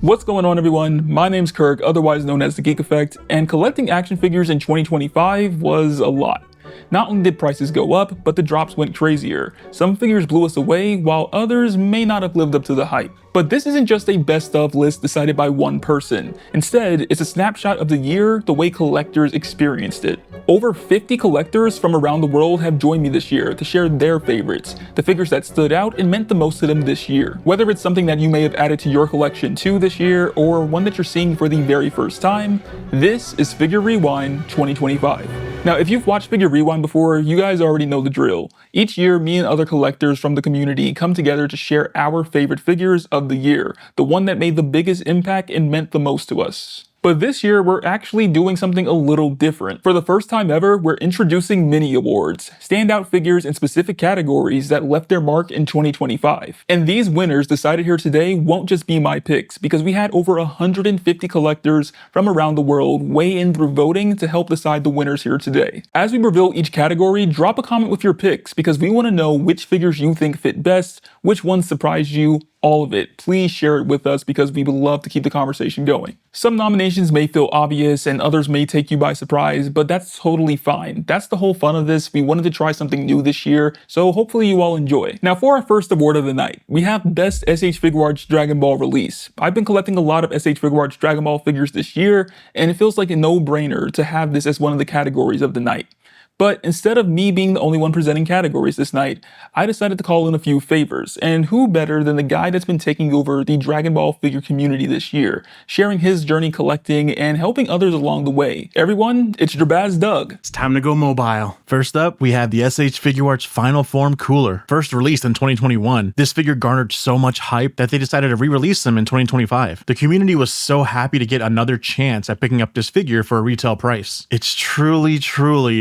What's going on, everyone? My name's Kirk, otherwise known as the Geek Effect, and collecting action figures in 2025 was a lot. Not only did prices go up, but the drops went crazier. Some figures blew us away, while others may not have lived up to the hype. But this isn't just a best of list decided by one person. Instead, it's a snapshot of the year the way collectors experienced it. Over 50 collectors from around the world have joined me this year to share their favorites, the figures that stood out and meant the most to them this year. Whether it's something that you may have added to your collection too this year, or one that you're seeing for the very first time, this is Figure Rewind 2025. Now, if you've watched Figure Rewind before, you guys already know the drill. Each year, me and other collectors from the community come together to share our favorite figures of the year, the one that made the biggest impact and meant the most to us. But this year, we're actually doing something a little different. For the first time ever, we're introducing mini awards, standout figures in specific categories that left their mark in 2025. And these winners decided here today won't just be my picks, because we had over 150 collectors from around the world weigh in through voting to help decide the winners here today. As we reveal each category, drop a comment with your picks, because we want to know which figures you think fit best, which ones surprised you, all of it. Please share it with us because we would love to keep the conversation going. Some nominations may feel obvious and others may take you by surprise, but that's totally fine. That's the whole fun of this. We wanted to try something new this year, so hopefully you all enjoy. Now for our first award of the night, we have Best SH Figuarts Dragon Ball Release. I've been collecting a lot of SH Figuarts Dragon Ball figures this year, and it feels like a no-brainer to have this as one of the categories of the night. But instead of me being the only one presenting categories this night, I decided to call in a few favors, and who better than the guy that's been taking over the Dragon Ball figure community this year, sharing his journey collecting and helping others along the way. Everyone, it's Drbaz Doug. It's time to go mobile. First up, we have the SH Figuarts Final Form Cooler. First released in 2021, this figure garnered so much hype that they decided to re-release them in 2025. The community was so happy to get another chance at picking up this figure for a retail price. It's truly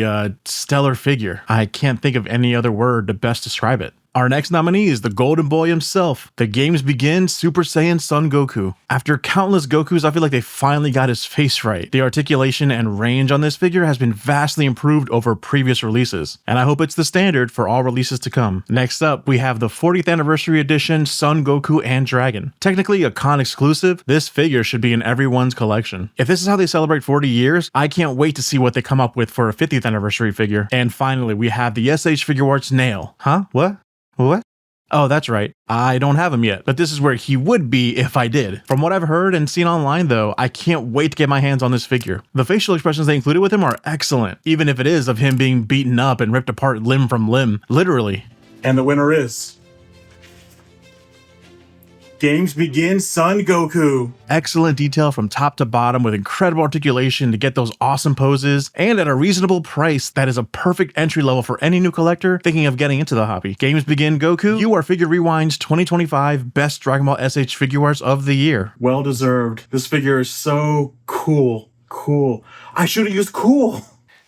a stellar figure. I can't think of any other word to best describe it. Our next nominee is the Golden Boy himself, the Games Begin Super Saiyan Son Goku. After countless Gokus, I feel like they finally got his face right. The articulation and range on this figure has been vastly improved over previous releases, and I hope it's the standard for all releases to come. Next up, we have the 40th Anniversary Edition Son Goku and Dragon. Technically a con exclusive, this figure should be in everyone's collection. If this is how they celebrate 40 years, I can't wait to see what they come up with for a 50th anniversary figure. And finally, we have the SH Figuarts Nail. Huh? What? Oh, that's right. I don't have him yet, but this is where he would be if I did. From what I've heard and seen online though, I can't wait to get my hands on this figure. The facial expressions they included with him are excellent, even if it is of him being beaten up and ripped apart limb from limb, literally. And the winner is Games Begin Son Goku. Excellent detail from top to bottom with incredible articulation to get those awesome poses, and at a reasonable price that is a perfect entry level for any new collector thinking of getting into the hobby. Games Begin Goku, you are Figure Rewind's 2025 Best Dragon Ball SH Figuarts of the Year. Well deserved. This figure is so cool. I should have used cool.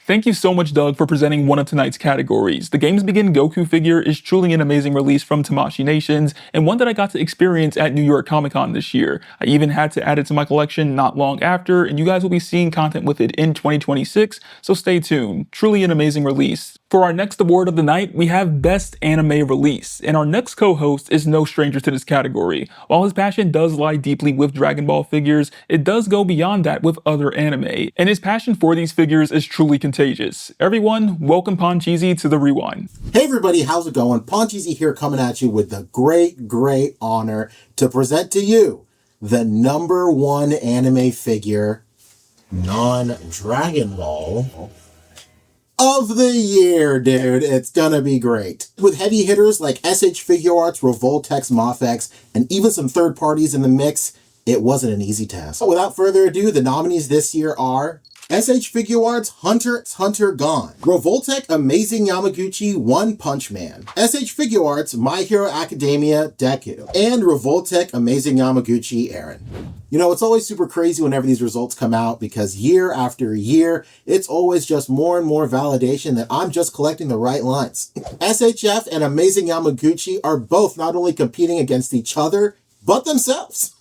Thank you so much, Doug, for presenting one of tonight's categories. The Games Begin Goku figure is truly an amazing release from Tamashii Nations, and one that I got to experience at New York Comic Con this year. I even had to add it to my collection not long after, and you guys will be seeing content with it in 2026, so stay tuned. Truly an amazing release. For our next award of the night, we have Best Anime Release, and our next co-host is no stranger to this category. While his passion does lie deeply with Dragon Ball figures, it does go beyond that with other anime, and his passion for these figures is truly contagious. Everyone, welcome Poncheesy to the Rewind. Hey everybody, how's it going? Poncheesy here coming at you with the great honor to present to you the #1 anime figure, non-Dragon Ball, of the year, dude. It's gonna be great. With heavy hitters like SH Figuarts, Revoltex, Mafex, and even some third parties in the mix, it wasn't an easy task. Without further ado, the nominees this year are SH Figuarts Hunter x Hunter Gone, Revoltech Amazing Yamaguchi One Punch Man, SH Figuarts My Hero Academia Deku, and Revoltech Amazing Yamaguchi Eren. You know, it's always super crazy whenever these results come out because year after year, it's always just more and more validation that I'm just collecting the right lines. SHF and Amazing Yamaguchi are both not only competing against each other, but themselves.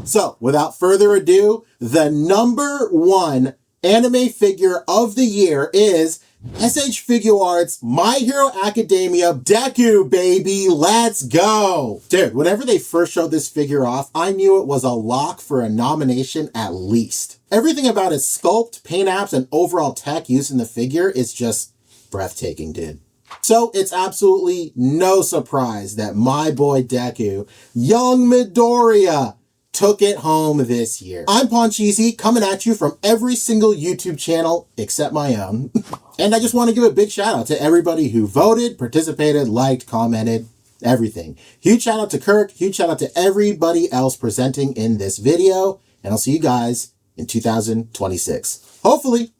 So, without further ado, the #1 anime figure of the year is SH Figure Arts, My Hero Academia, Deku, baby, let's go! Dude, whenever they first showed this figure off, I knew it was a lock for a nomination at least. Everything about its sculpt, paint apps, and overall tech used in the figure is just breathtaking, dude. So it's absolutely no surprise that my boy Deku, young Midoriya, took it home this year. I'm Poncheesy, coming at you from every single YouTube channel except my own. And I just want to give a big shout out to everybody who voted, participated, liked, commented, everything. Huge shout out to Kirk, huge shout out to everybody else presenting in this video, and I'll see you guys in 2026. Hopefully.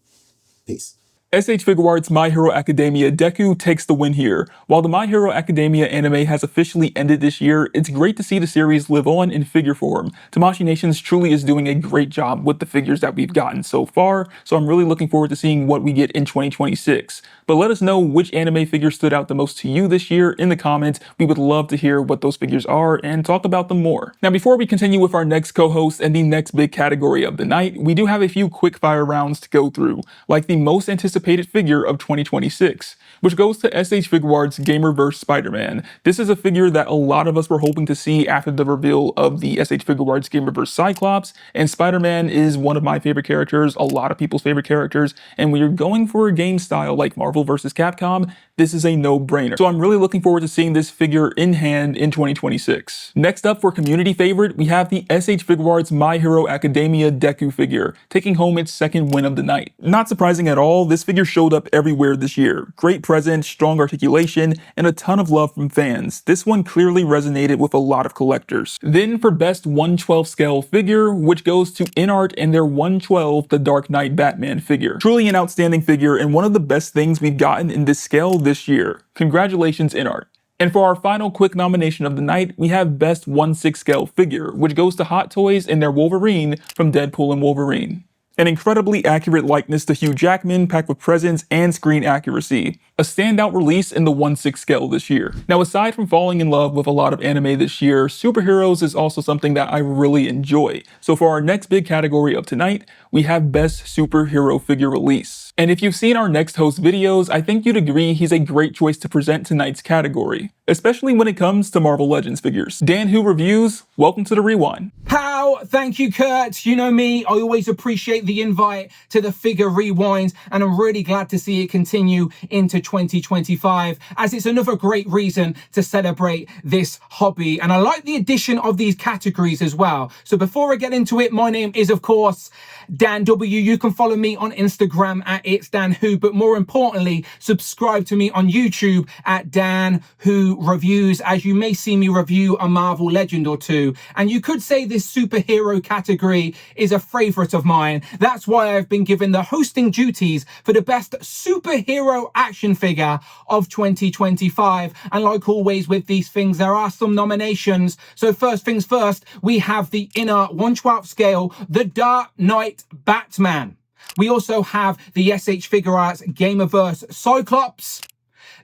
Peace. SH Figure Arts My Hero Academia Deku takes the win here. While the My Hero Academia anime has officially ended this year, it's great to see the series live on in figure form. Tamashii Nations truly is doing a great job with the figures that we've gotten so far, so I'm really looking forward to seeing what we get in 2026. But let us know which anime figure stood out the most to you this year in the comments. We would love to hear what those figures are and talk about them more. Now, before we continue with our next co-host and the next big category of the night, we do have a few quick fire rounds to go through, like the most anticipated figure of 2026, which goes to SH Figure Arts Gamerverse Spider-Man. This is a figure that a lot of us were hoping to see after the reveal of the SH Figure Arts Gamerverse Cyclops, and Spider-Man is one of my favorite characters, a lot of people's favorite characters, and when you're going for a game style like Marvel vs. Capcom, this is a no-brainer. So I'm really looking forward to seeing this figure in hand in 2026. Next up, for community favorite, we have the SH Figure Arts My Hero Academia Deku figure, taking home its second win of the night. Not surprising at all, this figure showed up everywhere this year. Great presence, strong articulation, and a ton of love from fans. This one clearly resonated with a lot of collectors. Then for best 1/12 scale figure, which goes to InArt and their 1/12 The Dark Knight Batman figure. Truly an outstanding figure and one of the best things we've gotten in this scale this year. Congratulations, InArt. And for our final quick nomination of the night, we have Best 1/6 scale figure, which goes to Hot Toys and their Wolverine from Deadpool and Wolverine. An incredibly accurate likeness to Hugh Jackman packed with presence and screen accuracy. A standout release in the 1/6 scale this year. Now, aside from falling in love with a lot of anime this year, superheroes is also something that I really enjoy. So for our next big category of tonight, we have Best Superhero Figure Release. And if you've seen our next host videos, I think you'd agree he's a great choice to present tonight's category, especially when it comes to Marvel Legends figures. Dan Who Reviews, welcome to the Rewind. How? Thank you, Kurt. You know me, I always appreciate the invite to the Figure Rewind, and I'm really glad to see it continue into 2025, as it's another great reason to celebrate this hobby. And I like the addition of these categories as well. So before I get into it, my name is, of course, Dan W. You can follow me on Instagram at It's Dan Who, but more importantly, subscribe to me on YouTube at Dan Who Reviews, as you may see me review a Marvel Legend or two. And you could say this superhero category is a favorite of mine. That's why I've been given the hosting duties for the best superhero action figure of 2025. And like always with these things, there are some nominations. So first things first, we have the InArt 1/12 scale, The Dark Knight Batman. We also have the SH Figure Arts Gamerverse Cyclops.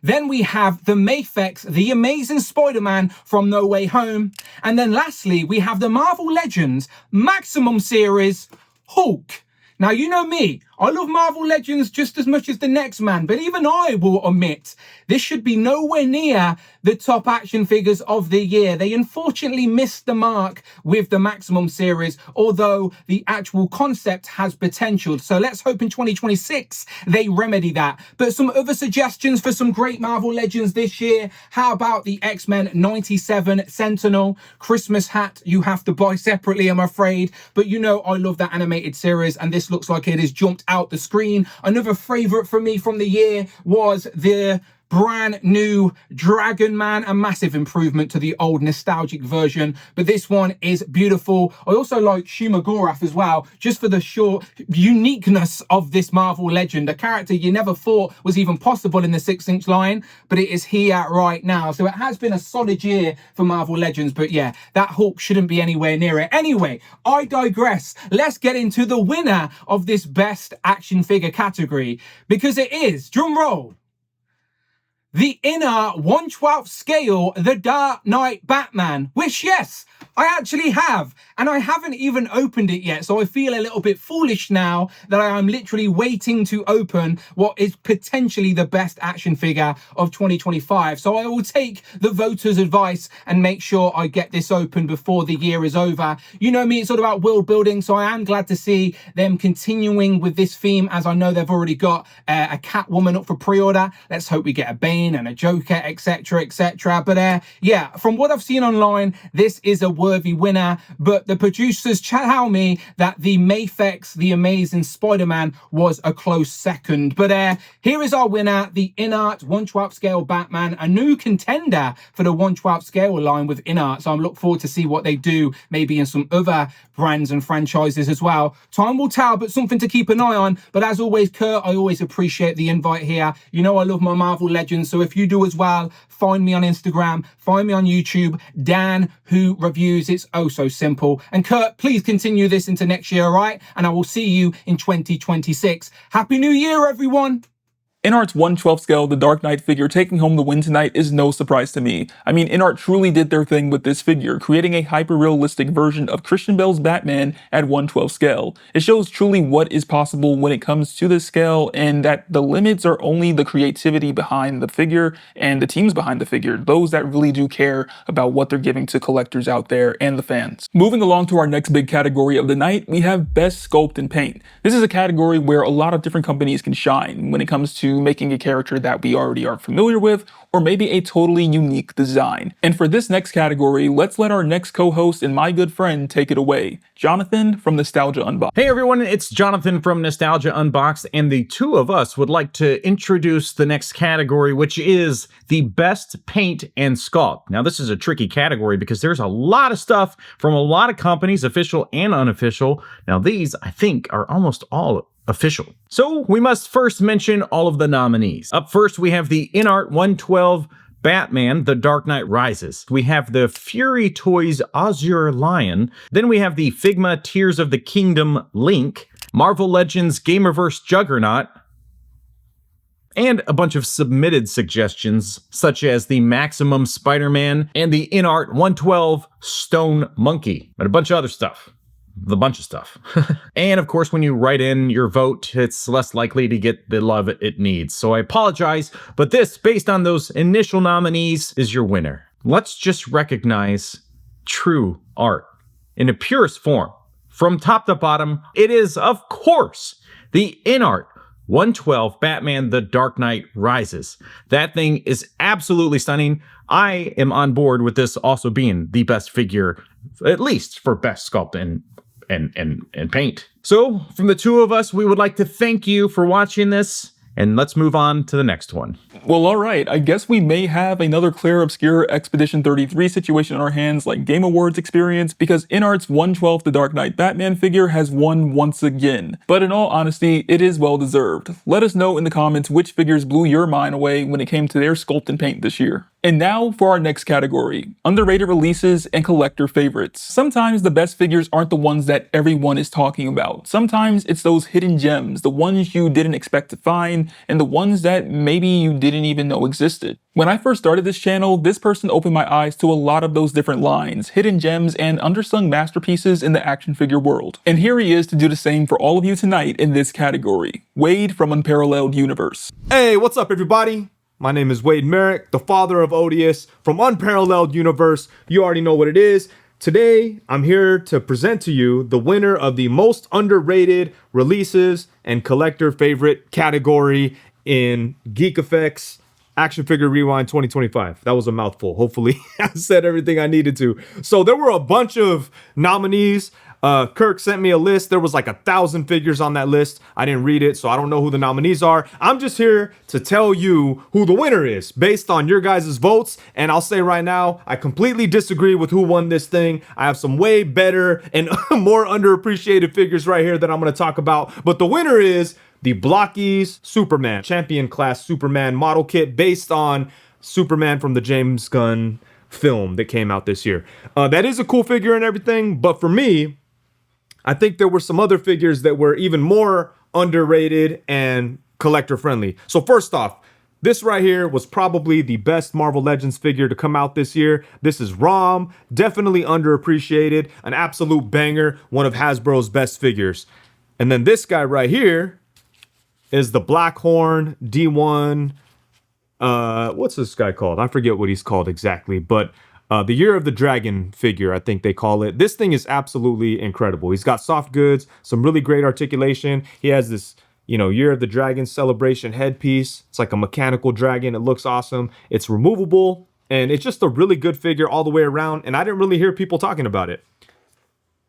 Then we have the Mafex, The Amazing Spider-Man from No Way Home. And then lastly, we have the Marvel Legends Maximum Series Hulk. Now, you know me, I love Marvel Legends just as much as the next man, but even I will admit this should be nowhere near the top action figures of the year. They unfortunately missed the mark with the Maximum series, although the actual concept has potential. So let's hope in 2026 they remedy that. But some other suggestions for some great Marvel Legends this year. How about the X-Men 97 Sentinel Christmas hat? You have to buy separately, I'm afraid. But you know I love that animated series, and this looks like it has jumped out the screen. Another favorite for me from the year was the brand new Dragon Man, a massive improvement to the old nostalgic version, but this one is beautiful. I also like Shuma Gorath as well, just for the short uniqueness of this Marvel Legend, a character you never thought was even possible in the 6-inch line, but it is here right now. So it has been a solid year for Marvel Legends, but yeah, that Hulk shouldn't be anywhere near it. Anyway, I digress. Let's get into the winner of this best action figure category, because it is, drum roll, the InArt 1/12 scale, The Dark Knight Batman, which, yes, I actually have, and I haven't even opened it yet, so I feel a little bit foolish now that I am literally waiting to open what is potentially the best action figure of 2025. So I will take the voters' advice and make sure I get this open before the year is over. You know me, it's all about world building, so I am glad to see them continuing with this theme, as I know they've already got a Catwoman up for pre-order. Let's hope we get a Bane and a Joker, etc, etc. But yeah, from what I've seen online, this is a worthy winner, but the producers tell me that the Mafex, the Amazing Spider-Man, was a close second. But here is our winner, the InArt 1/12 scale Batman, a new contender for the 1/12 scale line with InArt. So I'm looking forward to see what they do, maybe in some other brands and franchises as well. Time will tell, but something to keep an eye on. But as always, Kurt, I always appreciate the invite here. You know I love my Marvel Legends, so if you do as well, find me on Instagram, find me on YouTube, Dan Who Reviews. It's oh so simple. And Kurt, please continue this into next year, all right? And I will see you in 2026. Happy New Year, everyone! InArt's 1/12 scale The Dark Knight figure taking home the win tonight is no surprise to me. I mean, InArt truly did their thing with this figure, creating a hyper-realistic version of Christian Bale's Batman at 1/12 scale. It shows truly what is possible when it comes to this scale, and that the limits are only the creativity behind the figure and the teams behind the figure, those that really do care about what they're giving to collectors out there and the fans. Moving along to our next big category of the night, we have Best Sculpt and Paint. This is a category where a lot of different companies can shine when it comes to making a character that we already are familiar with, or maybe a totally unique design. And for this next category, let's let our next co-host and my good friend take it away. Jonathan from Nostalgia Unboxed. Hey everyone, it's Jonathan from Nostalgia Unboxed, and the two of us would like to introduce the next category, which is the Best Paint and Sculpt. Now this is a tricky category because there's a lot of stuff from a lot of companies, official and unofficial. Now these, I think, are almost all official. So we must first mention all of the nominees. Up first, we have the InArt 1/12 Batman, The Dark Knight Rises. We have the Fury Toys Azure Lion. Then we have the Figma Tears of the Kingdom Link, Marvel Legends Gamerverse Juggernaut, and a bunch of submitted suggestions, such as the Maximum Spider-Man and the InArt 1/12 Stone Monkey, and a bunch of other stuff. The bunch of stuff. And of course, when you write in your vote, it's less likely to get the love it needs. So I apologize, but this, based on those initial nominees, is your winner. Let's just recognize true art in the purest form. From top to bottom, it is, of course, the InArt 1/12 Batman The Dark Knight Rises. That thing is absolutely stunning. I am on board with this also being the best figure, at least for best sculpt and paint. So from the two of us, we would like to thank you for watching this, and let's move on to the next one. Well, alright, I guess we may have another Clear Obscure Expedition 33 situation on our hands like Game Awards experience, because InArt's 1/12 The Dark Knight Batman figure has won once again. But in all honesty, it is well deserved. Let us know in the comments which figures blew your mind away when it came to their sculpt and paint this year. And now for our next category, underrated releases and collector favorites. Sometimes the best figures aren't the ones that everyone is talking about. Sometimes it's those hidden gems, the ones you didn't expect to find, and the ones that maybe you didn't even know existed. When I first started this channel, this person opened my eyes to a lot of those different lines, hidden gems, and undersung masterpieces in the action figure world. And here he is to do the same for all of you tonight in this category. Wade from Unparalleled Universe. Hey, what's up everybody? My name is Wade Merrick, the father of Odious from Unparalleled Universe. You already know what it is. Today, I'm here to present to you the winner of the most underrated releases and collector favorite category in Geek Effects Action Figure Rewind 2025. That was a mouthful. Hopefully I said everything I needed to. So there were a bunch of nominees. Kirk sent me a list. There was like 1,000 figures on that list. I didn't read it, so I don't know who the nominees are. I'm just here to tell you who the winner is based on your guys' votes. And I'll say right now, I completely disagree with who won this thing. I have some way better and more underappreciated figures right here that I'm going to talk about. But the winner is the Blockies Superman, Champion Class Superman model kit based on Superman from the James Gunn film that came out this year. That is a cool figure and everything, but for me, I think there were some other figures that were even more underrated and collector friendly. So first off, This right here was probably the best Marvel Legends figure to come out this year. This is ROM, definitely underappreciated, an absolute banger, one of Hasbro's best figures. And then this guy right here is the Blackhorn D1. What's this guy called? I forget what he's called exactly, but the Year of the Dragon figure, I think they call it. This thing is absolutely incredible. He's got soft goods, some really great articulation. He has this, you know, Year of the Dragon celebration headpiece. It's like a mechanical dragon. It looks awesome. It's removable, and it's just a really good figure all the way around, and I didn't really hear people talking about it.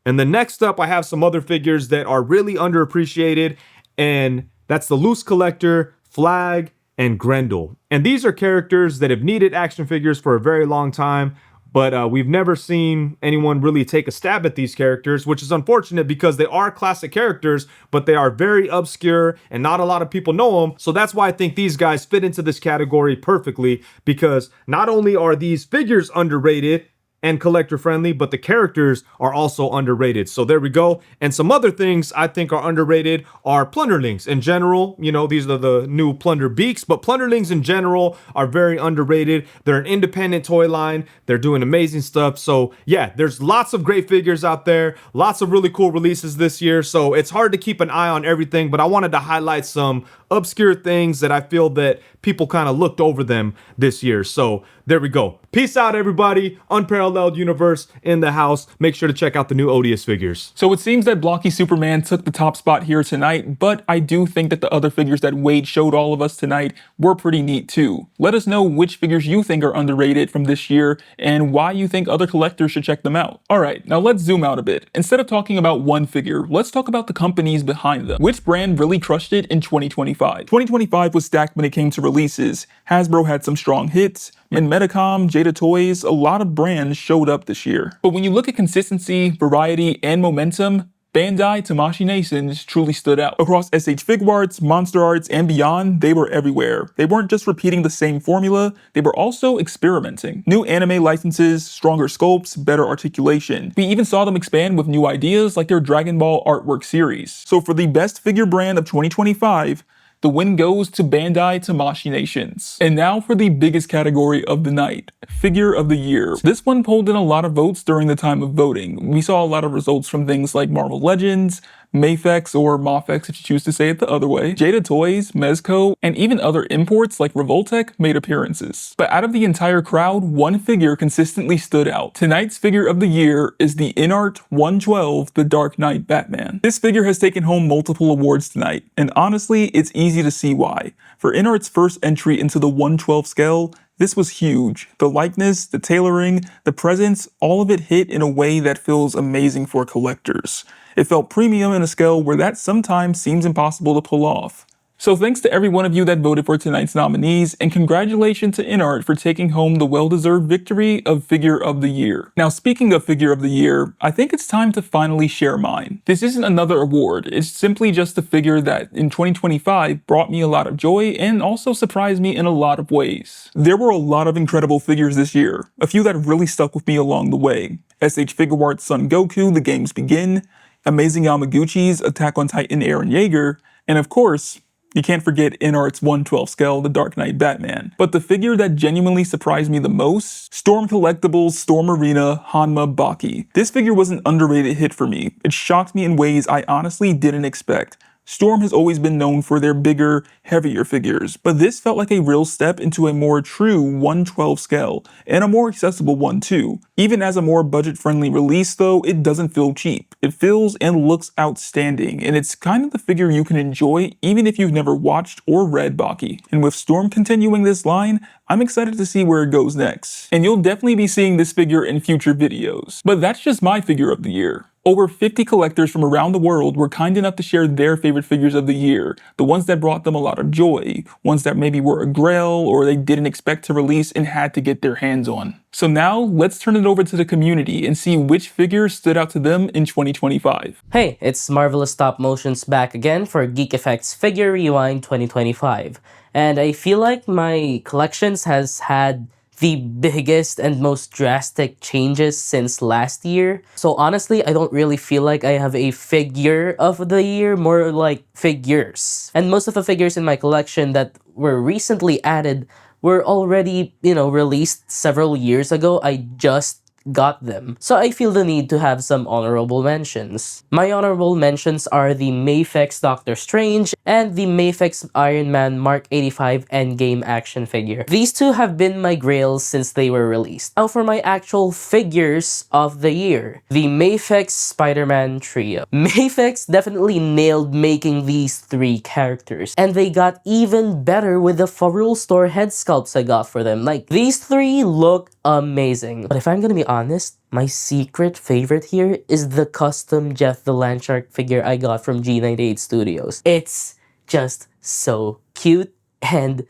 And then next up, I have some other figures that are really underappreciated, and that's the Loose Collector, Flag, and Grendel. And these are characters that have needed action figures for a very long time, but we've never seen anyone really take a stab at these characters, which is unfortunate because they are classic characters, but they are very obscure and not a lot of people know them. So that's why I think these guys fit into this category perfectly, because not only are these figures underrated and collector friendly, but the characters are also underrated. So there we go. And some other things I think are underrated are Plunderlings in general. You know, these are the new Plunder Beaks, but Plunderlings in general are very underrated. They're an independent toy line. They're doing amazing stuff. So yeah, there's lots of great figures out there, lots of really cool releases this year. So it's hard to keep an eye on everything, but I wanted to highlight some obscure things that I feel that people kind of looked over them this year. So there we go. Peace out, everybody. Unparalleled Universe in the house. Make sure to check out the new Odious figures. So it seems that Blocky Superman took the top spot here tonight, but I do think that the other figures that Wade showed all of us tonight were pretty neat too. Let us know which figures you think are underrated from this year and why you think other collectors should check them out. Alright, now let's zoom out a bit. Instead of talking about one figure, let's talk about the companies behind them. Which brand really crushed it in 2025? 2025 was stacked when it came to releases. Hasbro had some strong hits, and Medicom, Jada Toys, a lot of brands showed up this year. But when you look at consistency, variety, and momentum, Bandai Tamashii Nations truly stood out. Across SH Figuarts, Monster Arts, and beyond, they were everywhere. They weren't just repeating the same formula, they were also experimenting. New anime licenses, stronger sculpts, better articulation. We even saw them expand with new ideas like their Dragon Ball artwork series. So for the best figure brand of 2025, the win goes to Bandai Tamashii Nations. And now for the biggest category of the night, Figure of the Year. This one pulled in a lot of votes during the time of voting. We saw a lot of results from things like Marvel Legends, Mafex or Mafex if you choose to say it the other way, Jada Toys, Mezco, and even other imports like Revoltech made appearances. But out of the entire crowd, one figure consistently stood out. Tonight's Figure of the Year is the InArt 112 The Dark Knight Batman. This figure has taken home multiple awards tonight, and honestly, it's easy to see why. For InArt's first entry into the 112 scale, this was huge. The likeness, the tailoring, the presence, all of it hit in a way that feels amazing for collectors. It felt premium in a scale where that sometimes seems impossible to pull off. So thanks to every one of you that voted for tonight's nominees, and congratulations to InArt for taking home the well-deserved victory of Figure of the Year. Now speaking of Figure of the Year, I think it's time to finally share mine. This isn't another award, it's simply just a figure that in 2025 brought me a lot of joy and also surprised me in a lot of ways. There were a lot of incredible figures this year, a few that really stuck with me along the way. SH Figuarts Son Goku, The Games Begin, Amazing Yamaguchi's Attack on Titan Eren Yeager, and of course, you can't forget InArt's 112 scale The Dark Knight Batman. But the figure that genuinely surprised me the most? Storm Collectibles Storm Arena Hanma Baki. This figure was an underrated hit for me. It shocked me in ways I honestly didn't expect. Storm has always been known for their bigger, heavier figures, but this felt like a real step into a more true 112 scale, and a more accessible one too. Even as a more budget-friendly release though, it doesn't feel cheap. It feels and looks outstanding, and it's kind of the figure you can enjoy even if you've never watched or read Baki. And with Storm continuing this line, I'm excited to see where it goes next. And you'll definitely be seeing this figure in future videos. But that's just my Figure of the Year. Over 50 collectors from around the world were kind enough to share their favorite figures of the year, the ones that brought them a lot of joy, ones that maybe were a grail or they didn't expect to release and had to get their hands on. So now, let's turn it over to the community and see which figure stood out to them in 2025. Hey, it's Marvelous Stop Motions back again for Geek Effects Figure Rewind 2025. And I feel like my collections has had the biggest and most drastic changes since last year. So honestly, I don't really feel like I have a figure of the year, more like figures. And most of the figures in my collection that were recently added were already, released several years ago. I just got them. So I feel the need to have some honorable mentions. My honorable mentions are the Mafex Doctor Strange and the Mafex Iron Man Mark 85 Endgame action figure. These two have been my grails since they were released. Now for my actual figures of the year. The Mafex Spider-Man Trio. Mafex definitely nailed making these three characters, and they got even better with the Farul Store head sculpts I got for them. Like, these three look amazing. But if I'm gonna be honest, my secret favorite here is the custom Jeff the Landshark figure I got from G98 Studios. It's just so cute and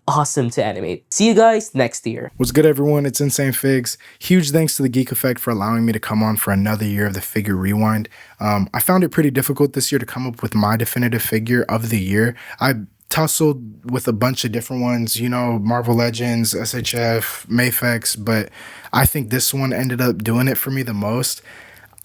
awesome to animate. See you guys next year. What's good, everyone? It's Insane Figs. Huge thanks to the Geek Effect for allowing me to come on for another year of the Figure Rewind. I found it pretty difficult this year to come up with my definitive figure of the year. I tussled with a bunch of different ones, Marvel Legends, SHF, Mafex, but I think this one ended up doing it for me the most.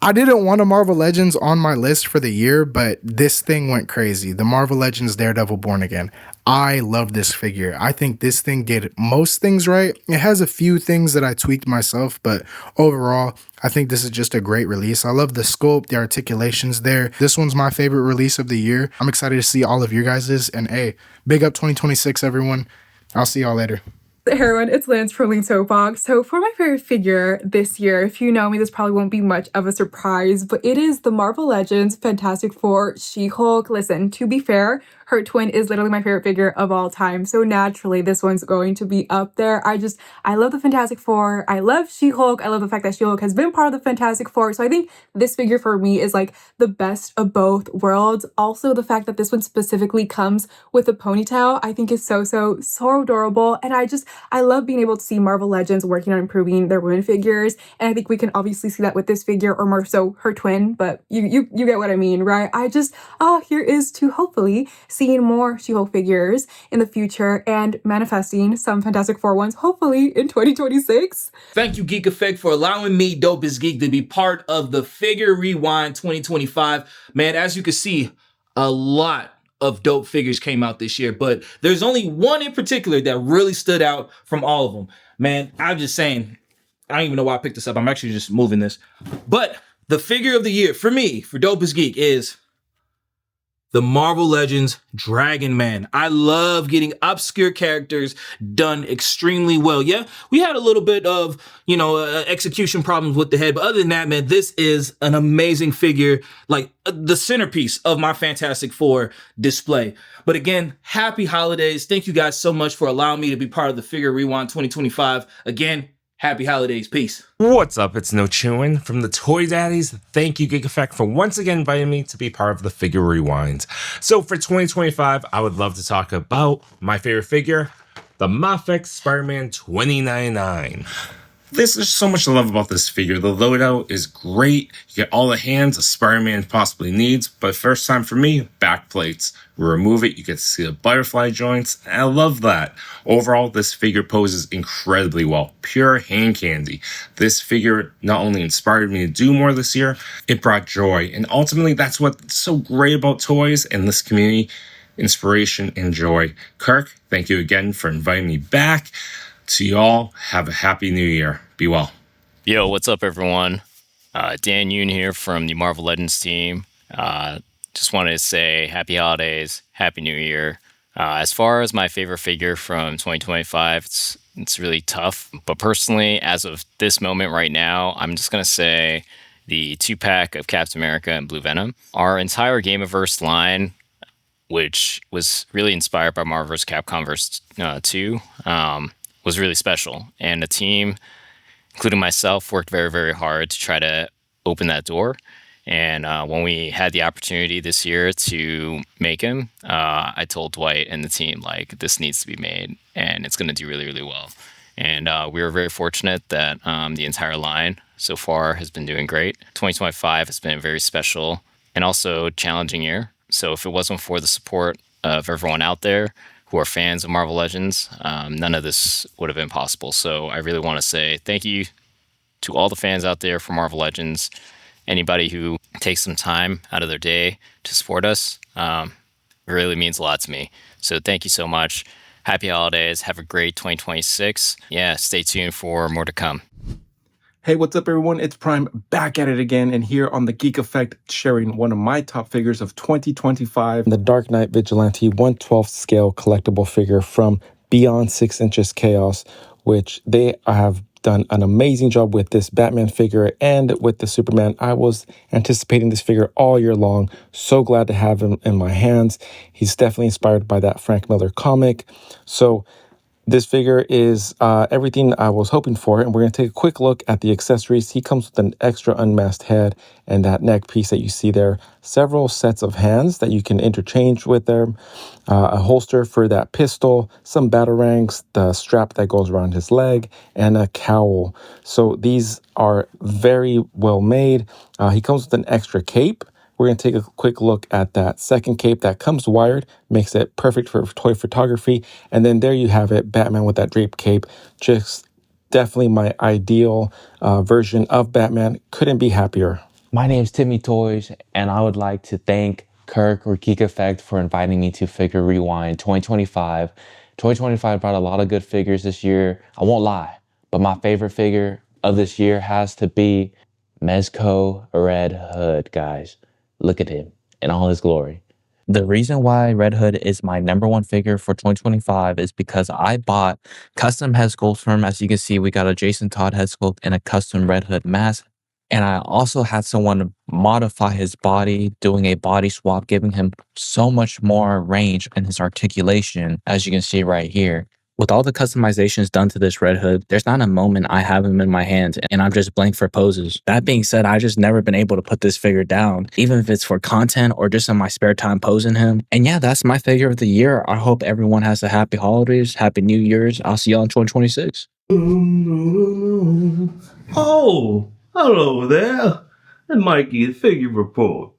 I didn't want a Marvel Legends on my list for the year, but this thing went crazy. The Marvel Legends Daredevil Born Again. I love this figure. I think this thing did most things right. It has a few things that I tweaked myself, but overall, I think this is just a great release. I love the sculpt, the articulations there. This one's my favorite release of the year. I'm excited to see all of your guys's, and hey, big up 2026, everyone. I'll see y'all later. Hey everyone, it's Lance from Lean Soapbox. So for my favorite figure this year, if you know me, this probably won't be much of a surprise, but it is the Marvel Legends Fantastic Four She-Hulk. Listen, to be fair, her twin is literally my favorite figure of all time. So naturally, this one's going to be up there. I love the Fantastic Four. I love She-Hulk. I love the fact that She-Hulk has been part of the Fantastic Four. So I think this figure for me is like the best of both worlds. Also, the fact that this one specifically comes with a ponytail, I think is so adorable. And I love being able to see Marvel Legends working on improving their women figures. And I think we can obviously see that with this figure, or more so her twin, but you get what I mean, right? Here is to hopefully seeing more She-Hulk figures in the future and manifesting some Fantastic Four ones, hopefully in 2026. Thank you, Geek Effect, for allowing me, Dope is Geek, to be part of the Figure Rewind 2025. Man, as you can see, a lot of dope figures came out this year, but there's only one in particular that really stood out from all of them. Man, I'm just saying, I don't even know why I picked this up. I'm actually just moving this. But the figure of the year for me, for Dope is Geek, is the Marvel Legends Dragon Man. I love getting obscure characters done extremely well. Yeah, we had a little bit of, execution problems with the head, but other than that, man, this is an amazing figure, like the centerpiece of my Fantastic Four display. But again, happy holidays. Thank you guys so much for allowing me to be part of the Figure Rewind 2025. Again, happy holidays. Peace. What's up? It's No Chewin from the Toy Daddies. Thank you, Geek Effect, for once again inviting me to be part of the Figure Rewind. So for 2025, I would love to talk about my favorite figure, the Mafex Spider-Man 2099. There's so much to love about this figure. The loadout is great. You get all the hands a Spider-Man possibly needs, but first time for me, back plates. We remove it, you get to see the butterfly joints, and I love that. Overall, this figure poses incredibly well. Pure hand candy. This figure not only inspired me to do more this year, it brought joy, and ultimately that's what's so great about toys and this community, inspiration and joy. Kirk, thank you again for inviting me back. To y'all, have a happy new year. Be well. Yo, what's up, everyone? Dan Yoon here from the Marvel Legends team. Just wanted to say happy holidays, happy new year. As far as my favorite figure from 2025, it's really tough. But personally, as of this moment right now, I'm just going to say the 2-pack of Captain America and Blue Venom. Our entire Gameverse line, which was really inspired by Marvel vs. Capcom vs. 2, was really special. And the team, including myself, worked very, very hard to try to open that door. And when we had the opportunity this year to make him, I told Dwight and the team, this needs to be made, and it's going to do really, really well. And we were very fortunate that the entire line so far has been doing great. 2025 has been a very special and also challenging year. So if it wasn't for the support of everyone out there, who are fans of Marvel Legends, none of this would have been possible. So I really want to say thank you to all the fans out there for Marvel Legends. Anybody who takes some time out of their day to support us, it really means a lot to me. So thank you so much. Happy holidays. Have a great 2026. Yeah, stay tuned for more to come. Hey, what's up, everyone? It's Prime back at it again, and here on the Geek Effect, sharing one of my top figures of 2025, the Dark Knight Vigilante 1/12 scale collectible figure from Beyond 6 Inches Chaos, which they have done an amazing job with this Batman figure and with the Superman. I was anticipating this figure all year long. So glad to have him in my hands. He's definitely inspired by that Frank Miller comic. So this figure is everything I was hoping for, and we're going to take a quick look at the accessories. He comes with an extra unmasked head and that neck piece that you see there. Several sets of hands that you can interchange with them. A holster for that pistol, some batarangs, the strap that goes around his leg, and a cowl. So these are very well made. He comes with an extra cape. We're going to take a quick look at that second cape that comes wired, makes it perfect for toy photography. And then there you have it, Batman with that draped cape. Just definitely my ideal version of Batman. Couldn't be happier. My name's Timmy Toys, and I would like to thank Kirk or Geek Effect for inviting me to Figure Rewind 2025. 2025 brought a lot of good figures this year. I won't lie, but my favorite figure of this year has to be Mezco Red Hood, guys. Look at him in all his glory. The reason why Red Hood is my #1 figure for 2025 is because I bought custom head sculpts from him. As you can see, we got a Jason Todd head sculpt and a custom Red Hood mask. And I also had someone modify his body, doing a body swap, giving him so much more range in his articulation, as you can see right here. With all the customizations done to this Red Hood, there's not a moment I have him in my hands and I'm just blank for poses. That being said, I just never been able to put this figure down, even if it's for content or just in my spare time posing him. And yeah, that's my figure of the year. I hope everyone has a happy holidays, happy New Year's. I'll see y'all in 2026. Oh, hello there. And Mikey, the Figure Report.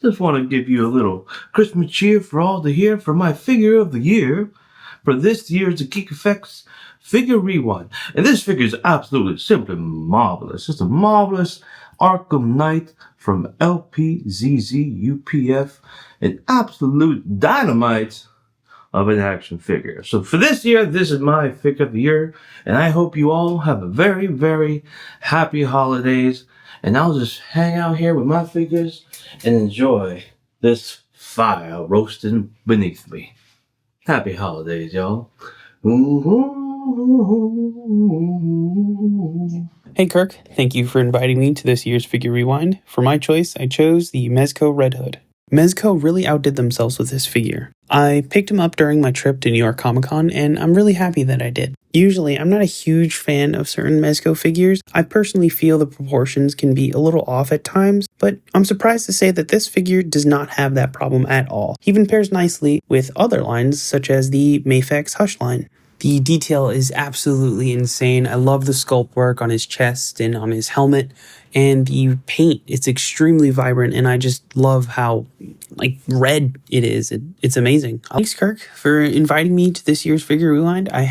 Just want to give you a little Christmas cheer for all to hear for my figure of the year. For this year's Geek Effects Figure Rewind. And this figure is absolutely simply marvelous. It's a marvelous Arkham Knight from LPZZ UPF. An absolute dynamite of an action figure. So for this year, this is my figure of the year. And I hope you all have a very, very happy holidays. And I'll just hang out here with my figures and enjoy this fire roasting beneath me. Happy holidays, y'all. Hey Kirk, thank you for inviting me to this year's Figure Rewind. For my choice, I chose the Mezco Red Hood. Mezco really outdid themselves with this figure. I picked him up during my trip to New York Comic Con, and I'm really happy that I did. Usually, I'm not a huge fan of certain Mezco figures. I personally feel the proportions can be a little off at times, but I'm surprised to say that this figure does not have that problem at all. He even pairs nicely with other lines, such as the Mafex Hush line. The detail is absolutely insane. I love the sculpt work on his chest and on his helmet, and the paint, it's extremely vibrant, and I just love how red it is. It's amazing. Thanks, Kirk, for inviting me to this year's Figure Rewind. I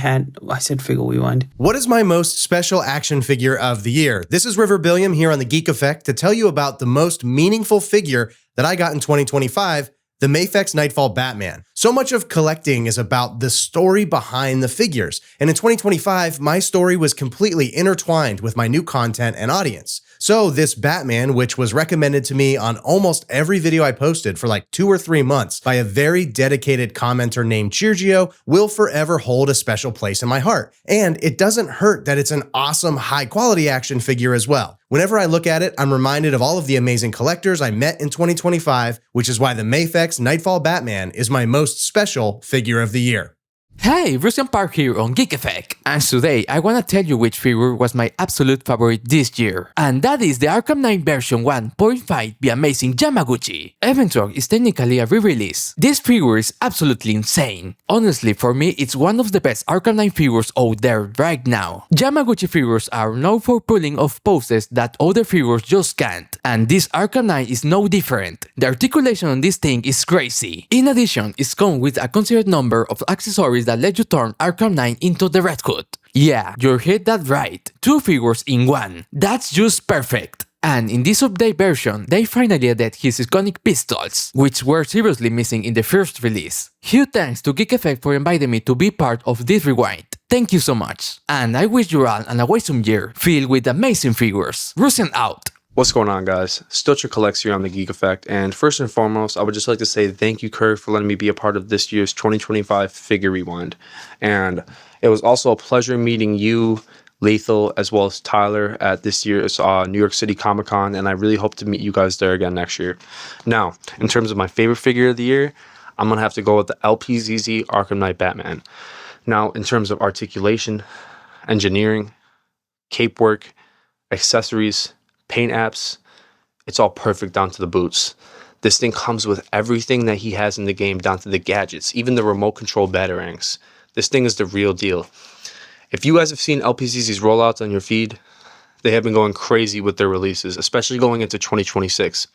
said Figure Rewind. What is my most special action figure of the year? This is River Billiam here on the Geek Effect to tell you about the most meaningful figure that I got in 2025, the Mafex Nightfall Batman. So much of collecting is about the story behind the figures. And in 2025, my story was completely intertwined with my new content and audience. So this Batman, which was recommended to me on almost every video I posted for like 2 or 3 months by a very dedicated commenter named Chirgio, will forever hold a special place in my heart. And it doesn't hurt that it's an awesome, high quality action figure as well. Whenever I look at it, I'm reminded of all of the amazing collectors I met in 2025, which is why the Mafex Nightfall Batman is my most special figure of the year. Hey, Russian Park here on Geek Effect, and today I wanna tell you which figure was my absolute favorite this year, and that is the Arkham Knight version 1.5 The Amazing Yamaguchi. Eventrock is technically a re-release. This figure is absolutely insane. Honestly, for me, it's one of the best Arkham Knight figures out there right now. Yamaguchi figures are known for pulling off poses that other figures just can't, and this Arkham Knight is no different. The articulation on this thing is crazy. In addition, it's come with a considerate number of accessories that let you turn Arkham Knight into the Red Hood. Yeah, you heard that right. 2 figures in one. That's just perfect. And in this update version, they finally added his iconic pistols, which were seriously missing in the first release. Huge thanks to Geek Effect for inviting me to be part of this rewind. Thank you so much. And I wish you all an awesome year, filled with amazing figures. Russian out. What's going on, guys? Stilcher Collects here on the Geek Effect, and first and foremost, I would just like to say thank you, Kirk, for letting me be a part of this year's 2025 Figure Rewind. And it was also a pleasure meeting you, Lethal, as well as Tyler at this year's New York City Comic Con, and I really hope to meet you guys there again next year. Now, in terms of my favorite figure of the year, I'm going to have to go with the LPZZ Arkham Knight Batman. Now, in terms of articulation, engineering, cape work, accessories, paint apps, it's all perfect down to the boots. This thing comes with everything that he has in the game, down to the gadgets, even the remote control batarangs. This thing is the real deal. If you guys have seen LPZZ's rollouts on your feed, they have been going crazy with their releases, especially going into 2026.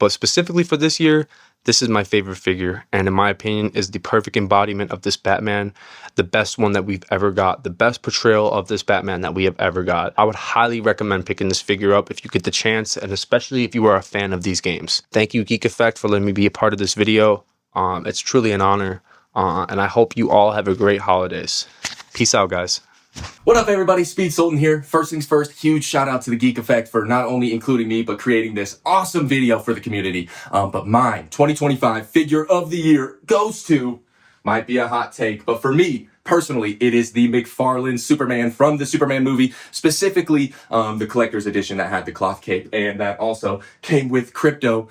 But specifically for this year, this is my favorite figure, and in my opinion is the perfect embodiment of this Batman, the best one that we've ever got, the best portrayal of this Batman that we have ever got. I would highly recommend picking this figure up if you get the chance, and especially if you are a fan of these games. Thank you, Geek Effect, for letting me be a part of this video. It's truly an honor, and I hope you all have a great holidays. Peace out, guys. What up, everybody? Speed Sultan here. First things first, huge shout out to the Geek Effect for not only including me, but creating this awesome video for the community. But mine, 2025 Figure of the Year goes to, might be a hot take, but for me, personally, it is the McFarlane Superman from the Superman movie, specifically the collector's edition that had the cloth cape, and that also came with Crypto.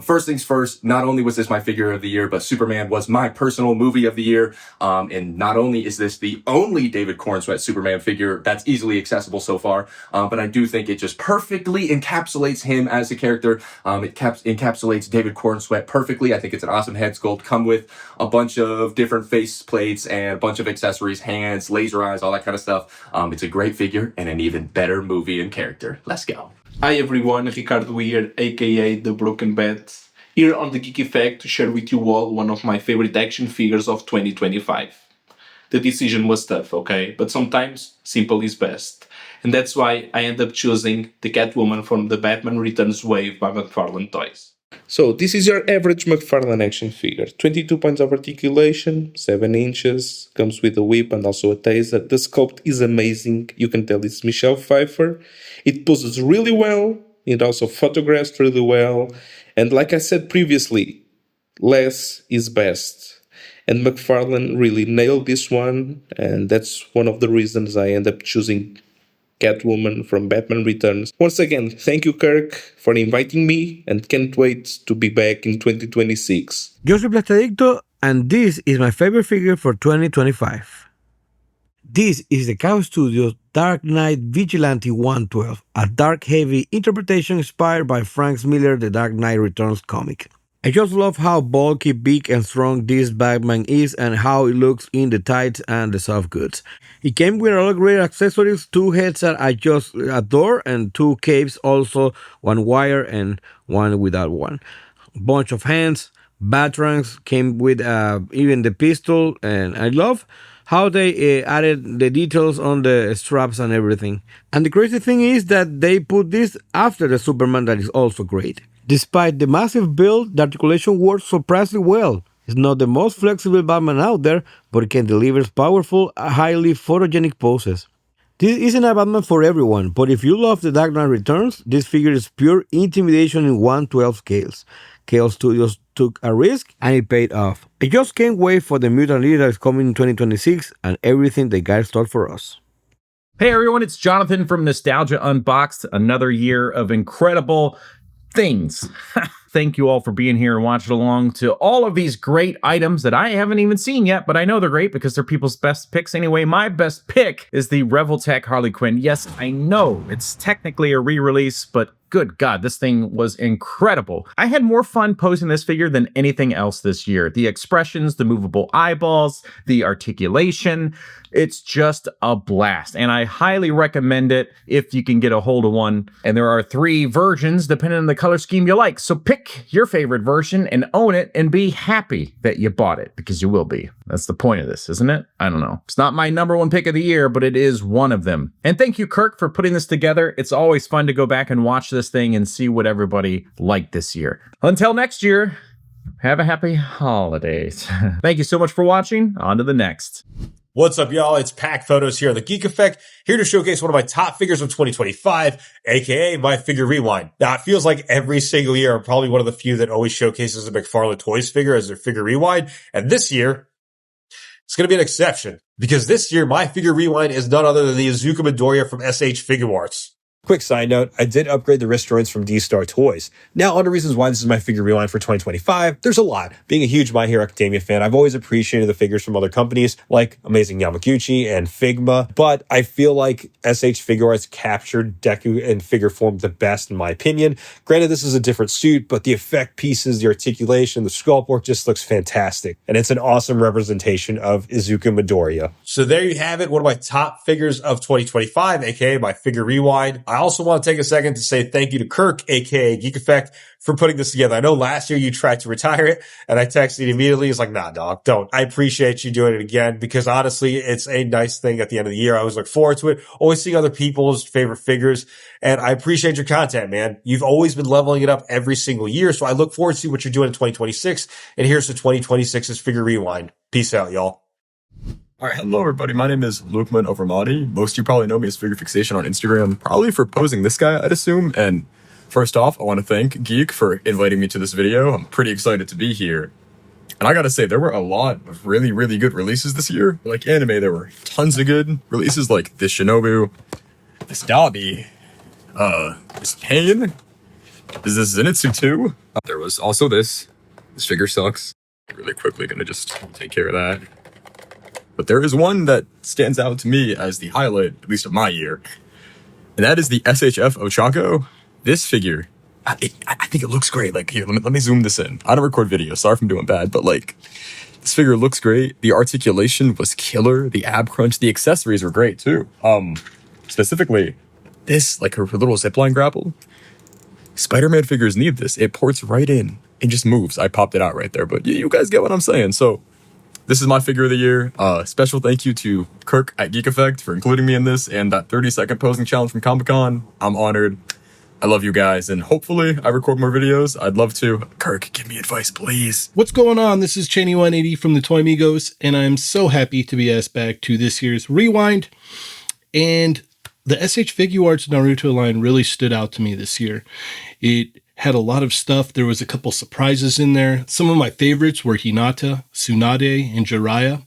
First things first, not only was this my figure of the year, but Superman was my personal movie of the year. And not only is this the only David Cornsweet Superman figure that's easily accessible so far, but I do think it just perfectly encapsulates him as a character. It encapsulates David Cornsweet perfectly. I think it's an awesome head sculpt, come with a bunch of different face plates and a bunch of accessories, hands, laser eyes, all that kind of stuff. It's a great figure and an even better movie and character. Let's go. Hi everyone, Ricardo here, aka The Broken Bat, here on the Geek Effect to share with you all one of my favorite action figures of 2025. The decision was tough, okay, but sometimes simple is best. And that's why I end up choosing the Catwoman from the Batman Returns wave by McFarlane Toys. So this is your average McFarlane action figure. 22 points of articulation, 7 inches, comes with a whip and also a taser. The sculpt is amazing. You can tell it's Michelle Pfeiffer. It poses really well. It also photographs really well. And like I said previously, less is best. And McFarlane really nailed this one. And that's one of the reasons I end up choosing Catwoman from Batman Returns. Once again, thank you, Kirk, for inviting me, and can't wait to be back in 2026. Yo soy Plastadicto, and this is my favorite figure for 2025. This is the Chaos Studios Dark Knight Vigilante 112, a dark heavy interpretation inspired by Frank Miller's The Dark Knight Returns comic. I just love how bulky, big, and strong this Batman is and how it looks in the tights and the soft goods. It came with all great accessories, 2 heads that I just adore, and 2 capes also, 1 wire and 1 without one. Bunch of hands, batarangs, came with even the pistol, and I love how they added the details on the straps and everything. And the crazy thing is that they put this after the Superman that is also great. Despite the massive build, the articulation works surprisingly well. It's not the most flexible Batman out there, but it can deliver powerful, highly photogenic poses. This isn't a Batman for everyone, but if you love The Dark Knight Returns, this figure is pure intimidation in 1/12 scales. Chaos Studios took a risk, and it paid off. I just can't wait for the Mutant Leader that is coming in 2026 and everything the guys start for us. Hey everyone, it's Jonathan from Nostalgia Unboxed. Another year of incredible things. Thank you all for being here and watching along to all of these great items that I haven't even seen yet, but I know they're great because they're people's best picks anyway. My best pick is the Revoltech Harley Quinn. Yes, I know it's technically a re-release, but good God, this thing was incredible. I had more fun posing this figure than anything else this year. The expressions, the movable eyeballs, the articulation, it's just a blast. And I highly recommend it if you can get a hold of one. And there are 3 versions depending on the color scheme you like. So pick your favorite version and own it and be happy that you bought it, because you will be. That's the point of this, isn't it? I don't know. It's not my #1 pick of the year, but it is one of them. And thank you, Kirk, for putting this together. It's always fun to go back and watch this thing and see what everybody liked this year. Until next year, have a happy holidays. Thank you so much for watching. On to the next. What's up, y'all? It's Pack Photos here on the Geek Effect, here to showcase one of my top figures of 2025, aka my Figure Rewind. Now, it feels like every single year I'm probably one of the few that always showcases a McFarlane Toys figure as their Figure Rewind, and this year, it's going to be an exception, because this year my Figure Rewind is none other than the Izuku Midoriya from SH Figure Arts. Quick side note, I did upgrade the wrist joints from D-Star Toys. Now, on the reasons why this is my Figure Rewind for 2025, there's a lot. Being a huge My Hero Academia fan, I've always appreciated the figures from other companies like Amazing Yamaguchi and Figma, but I feel like SH Figure Arts captured Deku in figure form the best, in my opinion. Granted, this is a different suit, but the effect pieces, the articulation, the sculpt work just looks fantastic, and it's an awesome representation of Izuku Midoriya. So there you have it, one of my top figures of 2025, aka my Figure Rewind. I also want to take a second to say thank you to Kirk, aka Geek Effect, for putting this together. I know last year you tried to retire it, and I texted immediately. He's like, nah, dog, don't. I appreciate you doing it again, because honestly, it's a nice thing at the end of the year. I always look forward to it, always seeing other people's favorite figures, and I appreciate your content, man. You've always been leveling it up every single year, so I look forward to see what you're doing in 2026, and here's the 2026's Figure Rewind. Peace out, y'all. All right, hello everybody. My name is Lukman Overmadi. Most of you probably know me as Figure Fixation on Instagram, probably for posing this guy, I'd assume. And first off, I want to thank Geek for inviting me to this video. I'm pretty excited to be here. And I gotta say, there were a lot of really, really good releases this year. Like anime, there were tons of good releases, like this Shinobu, this Dabi, this Pain, this Zenitsu 2. There was also this figure sucks. Really quickly gonna just take care of that. But there is one that stands out to me as the highlight, at least of my year. And that is the SHF Ochako. This figure, I think it looks great. Like, here, let me zoom this in. I don't record video, sorry if I'm doing bad, but like, this figure looks great. The articulation was killer. The ab crunch, the accessories were great too. Specifically, this, like her little zipline grapple. Spider-Man figures need this. It ports right in and just moves. I popped it out right there, but you guys get what I'm saying. So, this is my figure of the year. Special thank you to Kirk at Geek Effect for including me in this and that 30-second posing challenge from Comic-Con. I'm honored. I love you guys, and hopefully I record more videos. I'd love to. Kirk, give me advice, please. What's going on? This is Cheney180 from the Toy Migos, and I'm so happy to be asked back to this year's Rewind. And the SH Figure Arts Naruto line really stood out to me this year. It had a lot of stuff. There was a couple surprises in there. Some of my favorites were Hinata, Tsunade, and Jiraiya.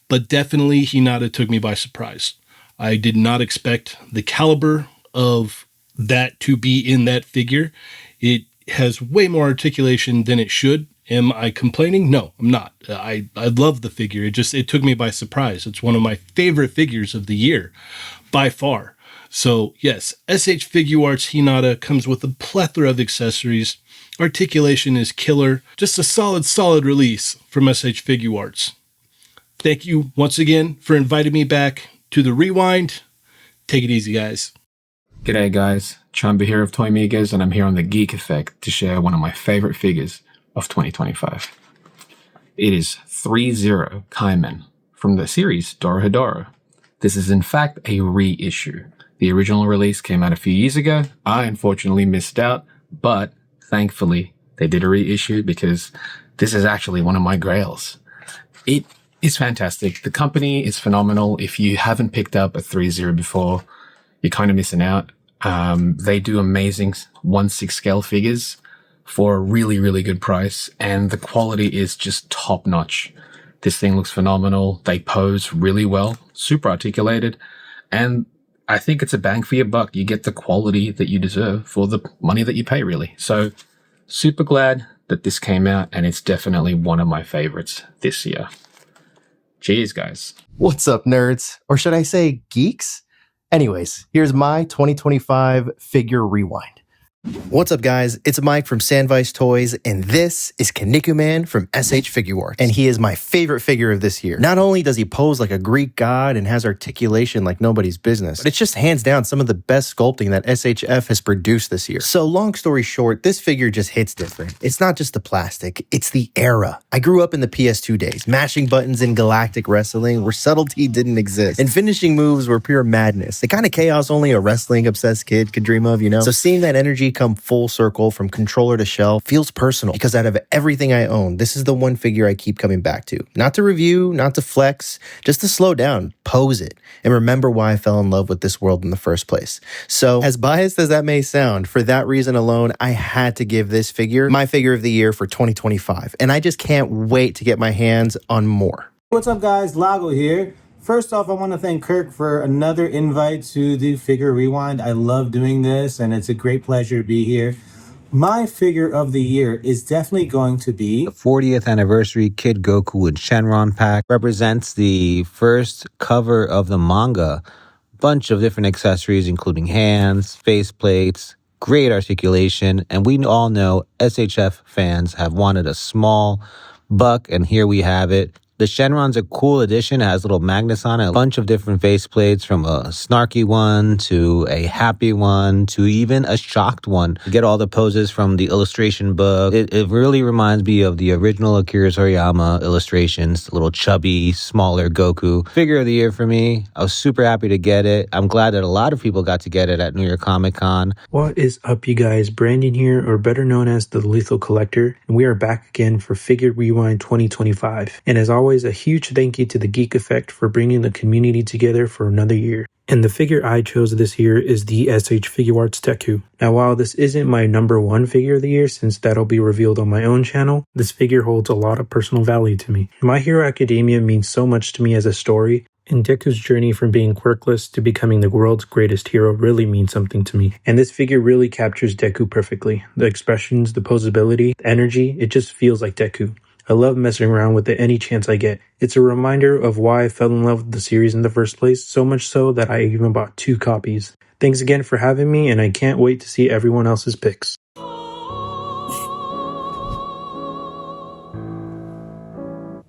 But definitely Hinata took me by surprise. I did not expect the caliber of that to be in that figure. It has way more articulation than it should. Am I complaining? No, I'm not. I love the figure. It took me by surprise. It's one of my favorite figures of the year, by far. So yes, SH Figure Arts Hinata comes with a plethora of accessories. Articulation is killer. Just a solid release from SH Figure Arts. Thank you once again for inviting me back to the Rewind. Take it easy, guys. G'day guys, Chamba here of Toy Migos, and I'm here on the Geek Effect to share one of my favorite figures of 2025. It is 3-0 Kaiman from the series Dorohedoro. This is in fact a reissue. The original release came out a few years ago. I unfortunately missed out, but thankfully they did a reissue because this is actually one of my grails. It is fantastic. The company is phenomenal. If you haven't picked up a 3-0 before, you're kind of missing out. They do amazing 1/6 scale figures for a really good price, and the quality is just top notch. This thing looks phenomenal. They pose really well, super articulated, and I think it's a bang for your buck. You get the quality that you deserve for the money that you pay, really. So super glad that this came out, and it's definitely one of my favorites this year. Cheers, guys. What's up, nerds? Or should I say geeks? Anyways, here's my 2025 Figure Rewind. What's up, guys? It's Mike from Sandvice Toys, and this is Kaneko Man from SH Figure Arts, and he is my favorite figure of this year. Not only does he pose like a Greek god and has articulation like nobody's business, but it's just hands down some of the best sculpting that SHF has produced this year. So long story short, this figure just hits different. It's not just the plastic, it's the era. I grew up in the PS2 days, mashing buttons in galactic wrestling where subtlety didn't exist, and finishing moves were pure madness. The kind of chaos only a wrestling-obsessed kid could dream of, you know? So seeing that energy come full circle from controller to shell feels personal, because out of everything I own, this is the one figure I keep coming back to. Not to review, not to flex, just to slow down, pose it, and remember why I fell in love with this world in the first place. So, as biased as that may sound, for that reason alone, I had to give this figure my figure of the year for 2025, and I just can't wait to get my hands on more. What's up, guys? Lago here. First off, I want to thank Kirk for another invite to the Figure Rewind. I love doing this, and it's a great pleasure to be here. My figure of the year is definitely going to be the 40th anniversary Kid Goku and Shenron pack. Represents the first cover of the manga. Bunch of different accessories, including hands, face plates, great articulation, and we all know SHF fans have wanted a small buck, and here we have it. The Shenron's a cool addition. It has little magnets on it, a bunch of different face plates, from a snarky one to a happy one to even a shocked one. You get all the poses from the illustration book. It really reminds me of the original Akira Toriyama illustrations, the little chubby, smaller Goku. Figure of the year for me. I was super happy to get it. I'm glad that a lot of people got to get it at New York Comic Con. What is up, you guys? Brandon here, or better known as the Lethal Collector, and we are back again for Figure Rewind 2025. And as always, a huge thank you to the Geek Effect for bringing the community together for another year. And the figure I chose this year is the SH Figure Arts Deku. Now, while this isn't my number one figure of the year, since that'll be revealed on my own channel, this figure holds a lot of personal value to me. My Hero Academia means so much to me as a story, and Deku's journey from being quirkless to becoming the world's greatest hero really means something to me. And this figure really captures Deku perfectly. The expressions, the posability, the energy, it just feels like Deku. I love messing around with it any chance I get. It's a reminder of why I fell in love with the series in the first place, so much so that I even bought 2 copies. Thanks again for having me, and I can't wait to see everyone else's picks.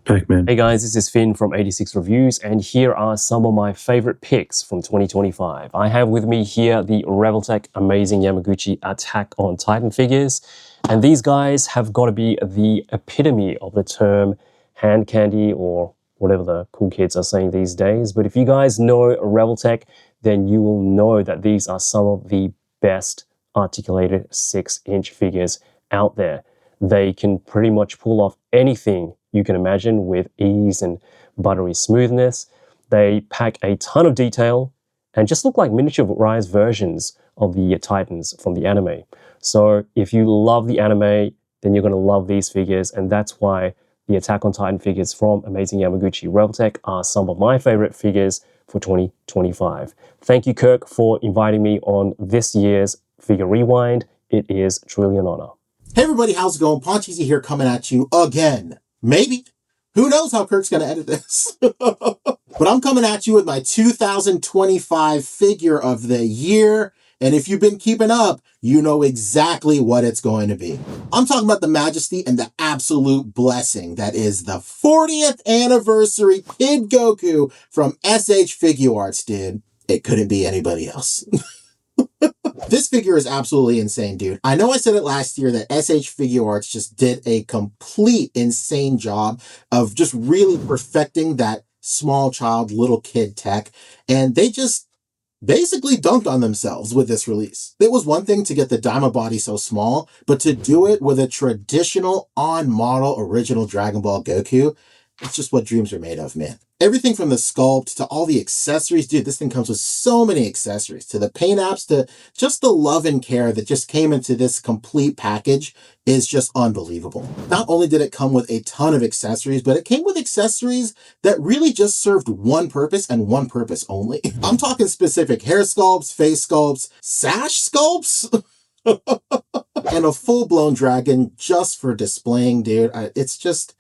Pac-Man. Hey guys, this is Finn from 86 Reviews, and here are some of my favorite picks from 2025. I have with me here the Revoltech Amazing Yamaguchi Attack on Titan figures, and these guys have got to be the epitome of the term hand candy, or whatever the cool kids are saying these days. But if you guys know Revoltech, then you will know that these are some of the best articulated 6-inch figures out there. They can pretty much pull off anything you can imagine with ease and buttery smoothness. They pack a ton of detail and just look like miniaturized versions of the Titans from the anime. So if you love the anime, then you're going to love these figures, and that's why the Attack on Titan figures from Amazing Yamaguchi Revoltech are some of my favorite figures for 2025. Thank you, Kirk, for inviting me on this year's Figure Rewind. It is truly an honor. Hey everybody, how's it going? Poncheesy here, coming at you again. Maybe. Who knows how Kirk's going to edit this? But I'm coming at you with my 2025 figure of the year. And if you've been keeping up, you know exactly what it's going to be. I'm talking about the majesty and the absolute blessing that is the 40th anniversary Kid Goku from SH Figure Arts, dude. It couldn't be anybody else. This figure is absolutely insane, dude. I know I said it last year that SH Figure Arts just did a complete insane job of just really perfecting that small child, little kid tech. And they just basically dunked on themselves with this release. It was one thing to get the Daima body so small, but to do it with a traditional on-model original Dragon Ball Goku, it's just what dreams are made of, man. Everything from the sculpt to all the accessories. Dude, this thing comes with so many accessories. To the paint apps, to just the love and care that just came into this complete package is just unbelievable. Not only did it come with a ton of accessories, but it came with accessories that really just served one purpose and one purpose only. I'm talking specific hair sculpts, face sculpts, sash sculpts, and a full-blown dragon just for displaying, dude. It's just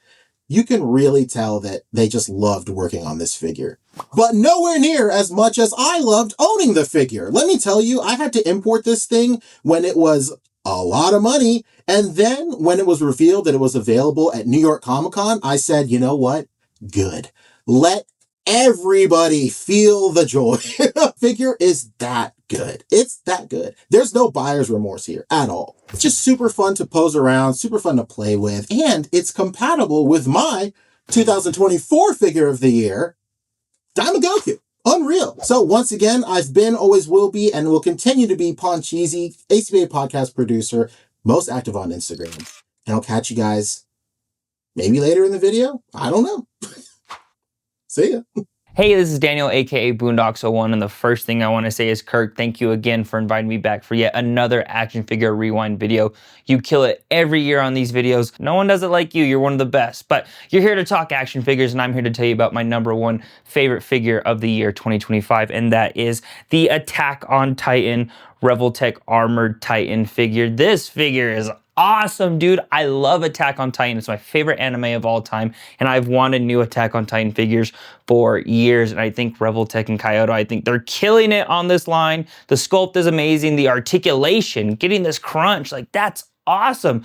you can really tell that they just loved working on this figure. But nowhere near as much as I loved owning the figure. Let me tell you, I had to import this thing when it was a lot of money. And then when it was revealed that it was available at New York Comic Con, I said, you know what? Good. Let everybody feel the joy. The figure is that good. It's that good. There's no buyer's remorse here at all. It's just super fun to pose around, super fun to play with, and it's compatible with my 2024 figure of the year, Diamond Goku. Unreal. So once again, I've been, always will be, and will continue to be Poncheesy, ACBA podcast producer, most active on Instagram. And I'll catch you guys maybe later in the video. I don't know. See ya. Hey, this is Daniel, aka Boondocks01, and the first thing I want to say is, Kirk, thank you again for inviting me back for yet another action figure rewind video. You kill it every year on these videos. No one does it like you. You're one of the best. But you're here to talk action figures, and I'm here to tell you about my #1 favorite figure of the year 2025, and that is the Attack on Titan Revoltech Armored Titan figure. This figure is awesome, dude. I love Attack on Titan. It's my favorite anime of all time, and I've wanted new Attack on Titan figures for years, and I think Revoltech and Kyoto, I think they're killing it on this line. The sculpt is amazing. The articulation, getting this crunch, like that's awesome.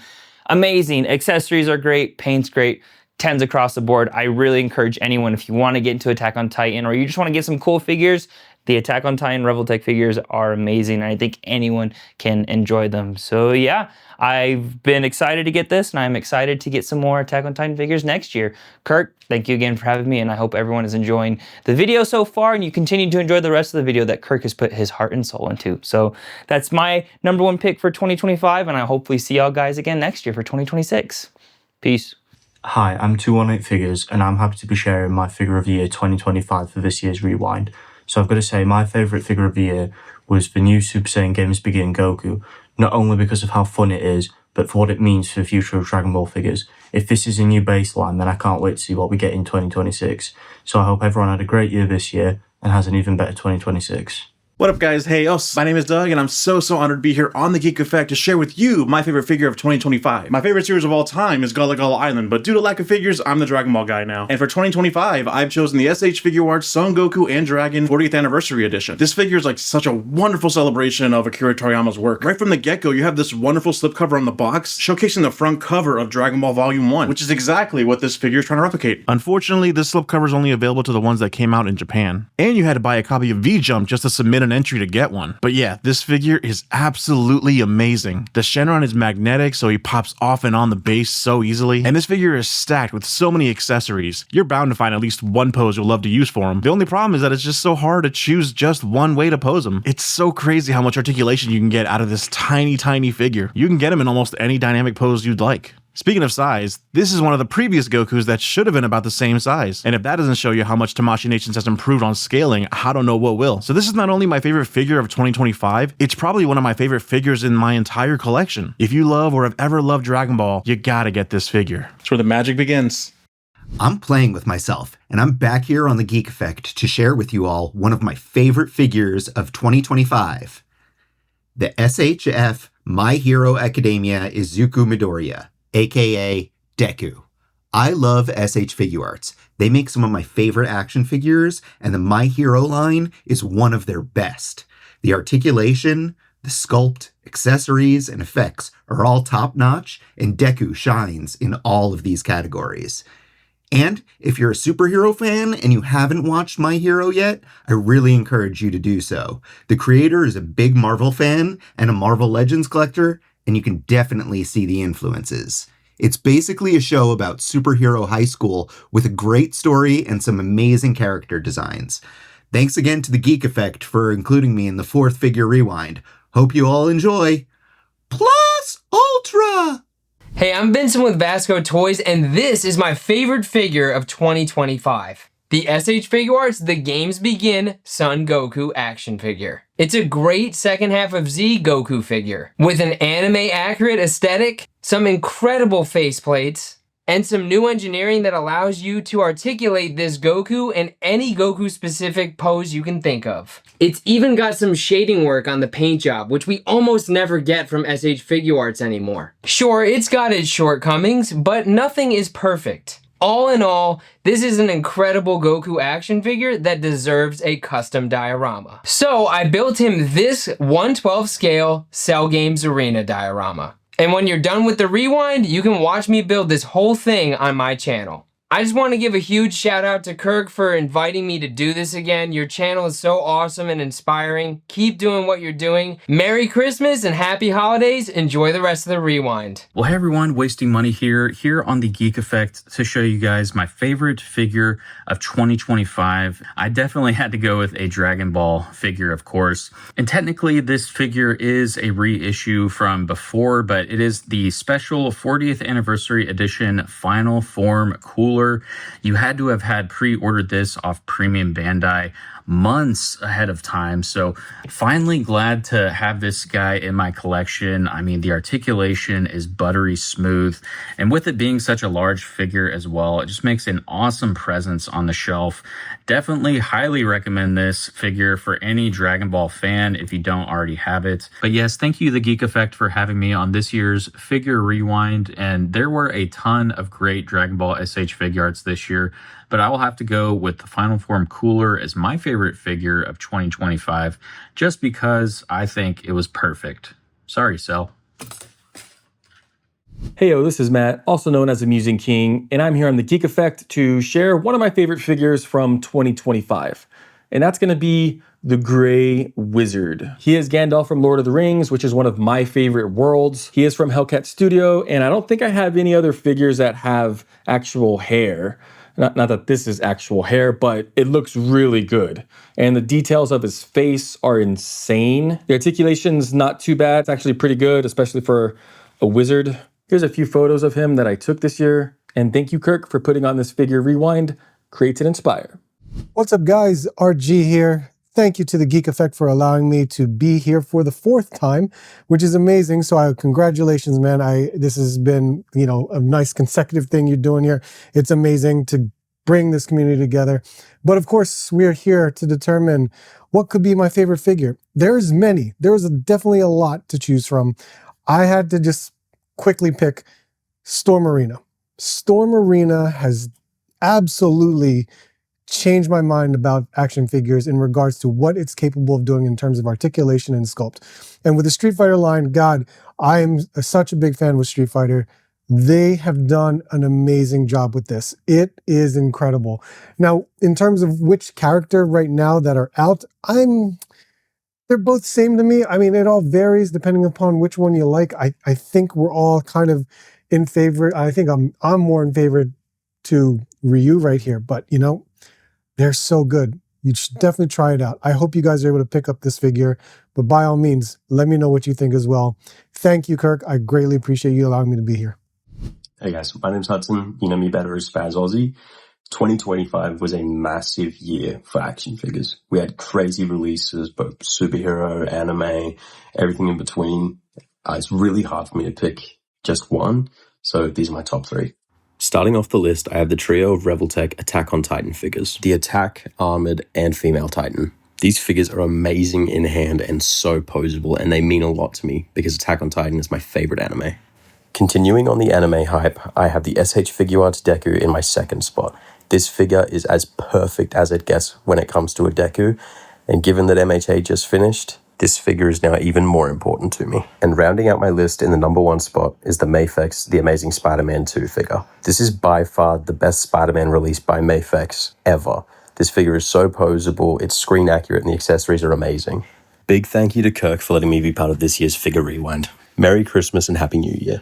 Amazing. Accessories are great. Paint's great. 10s across the board. I really encourage anyone, if you want to get into Attack on Titan or you just want to get some cool figures, the Attack on Titan Revoltech figures are amazing, and I think anyone can enjoy them. So yeah, I've been excited to get this, and I'm excited to get some more Attack on Titan figures next year. Kirk, thank you again for having me, and I hope everyone is enjoying the video so far, and you continue to enjoy the rest of the video that Kirk has put his heart and soul into. So that's my #1 pick for 2025, and I hopefully see y'all guys again next year for 2026. Peace. Hi, I'm 218 Figures, and I'm happy to be sharing my figure of the year 2025 for this year's Rewind. So I've got to say, my favourite figure of the year was the new Super Saiyan Games Begin Goku, not only because of how fun it is, but for what it means for the future of Dragon Ball figures. If this is a new baseline, then I can't wait to see what we get in 2026. So I hope everyone had a great year this year, and has an even better 2026. What up, guys? Hey, my name is Doug, and I'm so honored to be here on the Geek Effect to share with you my favorite figure of 2025. My favorite series of all time is Gullah Gullah Island, but due to lack of figures, I'm the Dragon Ball guy now. And for 2025, I've chosen the SH Figuarts Son Goku and Dragon 40th Anniversary Edition. This figure is like such a wonderful celebration of Akira Toriyama's work. Right from the get-go, you have this wonderful slipcover on the box, showcasing the front cover of Dragon Ball Volume 1, which is exactly what this figure is trying to replicate. Unfortunately, this slipcover is only available to the ones that came out in Japan, and you had to buy a copy of V-Jump just to submit an entry to get one. But yeah, this figure is absolutely amazing. The Shenron is magnetic, so he pops off and on the base so easily, and this figure is stacked with so many accessories. You're bound to find at least one pose you'll love to use for him. The only problem is that it's just so hard to choose just one way to pose him. It's so crazy how much articulation you can get out of this tiny figure. You can get him in almost any dynamic pose you'd like. Speaking of size, this is one of the previous Gokus that should have been about the same size. And if that doesn't show you how much Tamashii Nations has improved on scaling, I don't know what will. So this is not only my favorite figure of 2025, it's probably one of my favorite figures in my entire collection. If you love or have ever loved Dragon Ball, you gotta get this figure. It's where the magic begins. I'm playing with myself, and I'm back here on the Geek Effect to share with you all one of my favorite figures of 2025. The SHF My Hero Academia Izuku Midoriya, aka Deku. I love SH Figuarts. They make some of my favorite action figures, and the My Hero line is one of their best. The articulation, the sculpt, accessories, and effects are all top-notch, and Deku shines in all of these categories. And if you're a superhero fan and you haven't watched My Hero yet, I really encourage you to do so. The creator is a big Marvel fan and a Marvel Legends collector, and you can definitely see the influences. It's basically a show about superhero high school with a great story and some amazing character designs. Thanks again to the Geek Effect for including me in the 4th figure rewind. Hope you all enjoy. Plus Ultra! Hey, I'm Vincent with Vasco Toys, and this is my favorite figure of 2025. The SH Figuarts The Games Begin Son Goku action figure. It's a great second half of Z Goku figure, with an anime-accurate aesthetic, some incredible faceplates, and some new engineering that allows you to articulate this Goku in any Goku-specific pose you can think of. It's even got some shading work on the paint job, which we almost never get from SH Figuarts anymore. Sure, it's got its shortcomings, but nothing is perfect. All in all, this is an incredible Goku action figure that deserves a custom diorama. So I built him this 1/12 scale Cell Games Arena diorama. And when you're done with the rewind, you can watch me build this whole thing on my channel. I just want to give a huge shout out to Kirk for inviting me to do this again. Your channel is so awesome and inspiring. Keep doing what you're doing. Merry Christmas and happy holidays. Enjoy the rest of the rewind. Well, hey everyone, Wasting Money here on the Geek Effect to show you guys my favorite figure of 2025. I definitely had to go with a Dragon Ball figure, of course. And technically this figure is a reissue from before, but it is the special 40th anniversary edition Final Form Cooler. You had to have had pre-ordered this off Premium Bandai months ahead of time. So finally glad to have this guy in my collection. I mean, the articulation is buttery smooth. And with it being such a large figure as well, it just makes an awesome presence on the shelf. Definitely highly recommend this figure for any Dragon Ball fan if you don't already have it. But yes, thank you, The Geek Effect, for having me on this year's Figure Rewind. And there were a ton of great Dragon Ball SH figure arts this year, but I will have to go with the Final Form Cooler as my favorite figure of 2025, just because I think it was perfect. Sorry, Cell. Hey, this is Matt, also known as Amusing King, and I'm here on the Geek Effect to share one of my favorite figures from 2025. And that's going to be the Grey Wizard. He is Gandalf from Lord of the Rings, which is one of my favorite worlds. He is from Hellcat Studio, and I don't think I have any other figures that have actual hair. Not that this is actual hair, but it looks really good. And the details of his face are insane. The articulation's not too bad. It's actually pretty good, especially for a wizard. Here's a few photos of him that I took this year. And thank you, Kirk, for putting on this Figure Rewind. Create to inspire. What's up, guys? RG here. Thank you to the Geek Effect for allowing me to be here for the 4th time, which is amazing. So congratulations, man. This has been, a nice consecutive thing you're doing here. It's amazing to bring this community together. But of course, we're here to determine what could be my favorite figure. There's many. There's definitely a lot to choose from. I had to just quickly pick Storm Arena. Storm Arena has absolutely changed my mind about action figures in regards to what it's capable of doing in terms of articulation and sculpt. And with the Street Fighter line, God, I am such a big fan with Street Fighter. They have done an amazing job with this. It is incredible. Now, in terms of which character right now that are out, they're both same to me. I mean, it all varies depending upon which one you like. I think we're all kind of in favor. I think I'm more in favor to Ryu right here, but they're so good. You should definitely try it out. I hope you guys are able to pick up this figure, but by all means, let me know what you think as well. Thank you, Kirk. I greatly appreciate you allowing me to be here. Hey guys, my name's Hudson. You know me better as Spaz Aussie. 2025 was a massive year for action figures. We had crazy releases, both superhero, anime, everything in between. It's really hard for me to pick just one, so these are my top 3. Starting off the list, I have the trio of Revoltech Attack on Titan figures. The Attack, Armored, and Female Titan. These figures are amazing in hand and so poseable, and they mean a lot to me because Attack on Titan is my favorite anime. Continuing on the anime hype, I have the SH Figuarts Deku in my 2nd spot. This figure is as perfect as it gets when it comes to a Deku, and given that MHA just finished, this figure is now even more important to me. And rounding out my list in the number 1 spot is the Mafex The Amazing Spider-Man 2 figure. This is by far the best Spider-Man released by Mafex ever. This figure is so poseable, it's screen accurate, and the accessories are amazing. Big thank you to Kirk for letting me be part of this year's Figure Rewind. Merry Christmas and Happy New Year.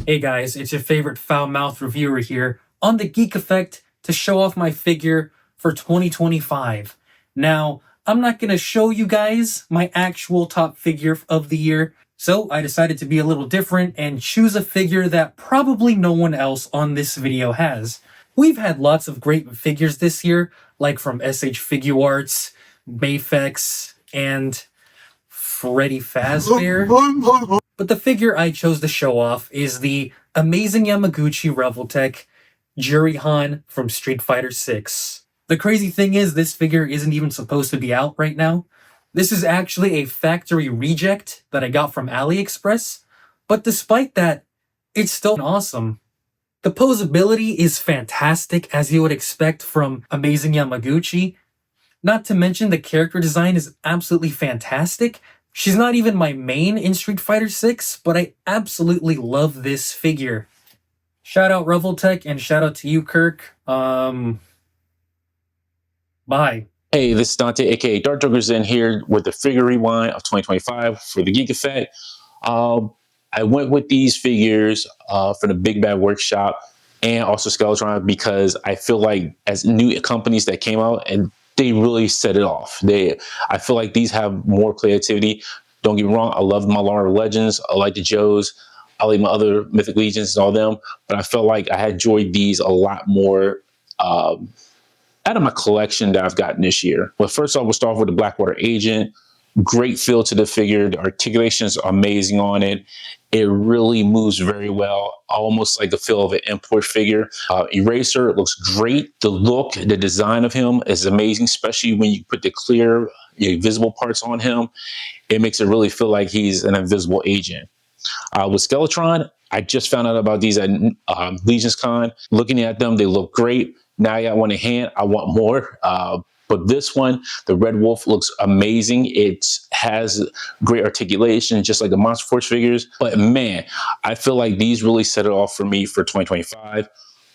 Hey guys, it's your favorite foul-mouthed reviewer here on the Geek Effect to show off my figure for 2025. Now, I'm not going to show you guys my actual top figure of the year, so I decided to be a little different and choose a figure that probably no one else on this video has. We've had lots of great figures this year, like from SH Figuarts, Mafex, and Freddy Fazbear. But the figure I chose to show off is the amazing Yamaguchi Revoltech Jurihan from Street Fighter 6. The crazy thing is, this figure isn't even supposed to be out right now. This is actually a factory reject that I got from AliExpress, but despite that, it's still awesome. The posability is fantastic, as you would expect from Amazing Yamaguchi. Not to mention the character design is absolutely fantastic. She's not even my main in Street Fighter 6, but I absolutely love this figure. Shout out Reveltech and shout out to you, Kirk. Bye. Hey, this is Dante, aka Dark Joker's in here with the figure rewind of 2025 for the Geek Effect. I went with these figures for the Big Bad Workshop and also Skeletron because I feel like as new companies that came out and they really set it off. I feel like these have more creativity. Don't get me wrong, I love my Laura Legends, I like the Joes, I like my other Mythic Legions and all them, but I felt like I had enjoyed these a lot more out of my collection that I've gotten this year. Well, first off, we'll start off with the Blackwater Agent. Great feel to the figure. The articulation is amazing on it. It really moves very well, almost like the feel of an import figure. Eraser looks great. The look, the design of him is amazing, especially when you put the clear, visible parts on him. It makes it really feel like he's an invisible agent. With Skeletron, I just found out about these at Legions Con. Looking at them, they look great. Now I got one in hand. I want more. But this one, the Red Wolf, looks amazing. It has great articulation, just like the Monster Force figures. But man, I feel like these really set it off for me for 2025.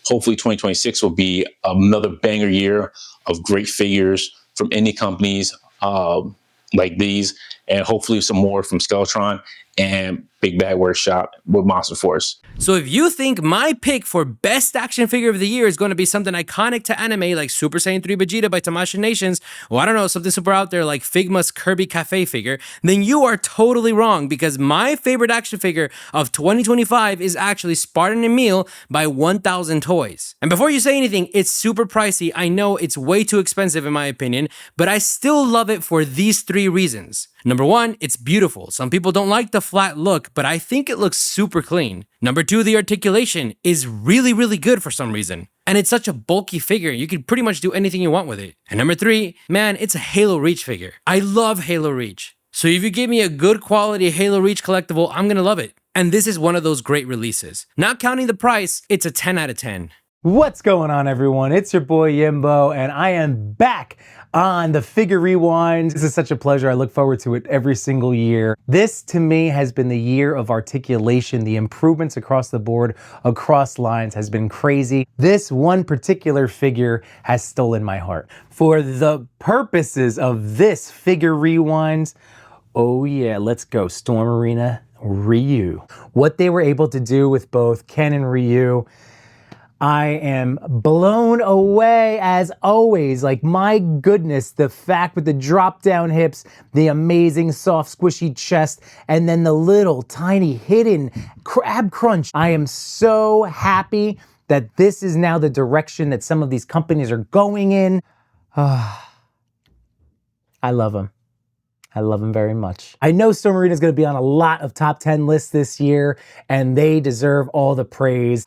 Hopefully 2026 will be another banger year of great figures from indie companies like these, and hopefully some more from Skeletron and Big Bad Workshop with Monster Force. So if you think my pick for best action figure of the year is going to be something iconic to anime like Super Saiyan 3 Vegeta by Tamashii Nations, or I don't know, something super out there like Figma's Kirby Cafe figure, then you are totally wrong, because my favorite action figure of 2025 is actually Spartan Emil by 1000 Toys. And before you say anything, it's super pricey. I know it's way too expensive in my opinion, but I still love it for these 3 reasons. Number 1, it's beautiful. Some people don't like the flat look, but I think it looks super clean. Number 2, the articulation is really, really good for some reason. And it's such a bulky figure, you can pretty much do anything you want with it. And number 3, man, it's a Halo Reach figure. I love Halo Reach. So if you give me a good quality Halo Reach collectible, I'm gonna love it. And this is one of those great releases. Not counting the price, it's a 10 out of 10. What's going on, everyone? It's your boy Yimbo, and I am back on the Figure Rewinds. This is such a pleasure. I look forward to it every single year. This, to me, has been the year of articulation. The improvements across the board, across lines, has been crazy. This one particular figure has stolen my heart. For the purposes of this Figure Rewinds, oh yeah, let's go. Storm Arena Ryu. What they were able to do with both Ken and Ryu, I am blown away as always. Like, my goodness, the fact with the drop down hips, the amazing soft squishy chest, and then the little tiny hidden crab crunch. I am so happy that this is now the direction that some of these companies are going in. I love them. I love them very much. I know Storm Arena is going to be on a lot of top 10 lists this year, and they deserve all the praise.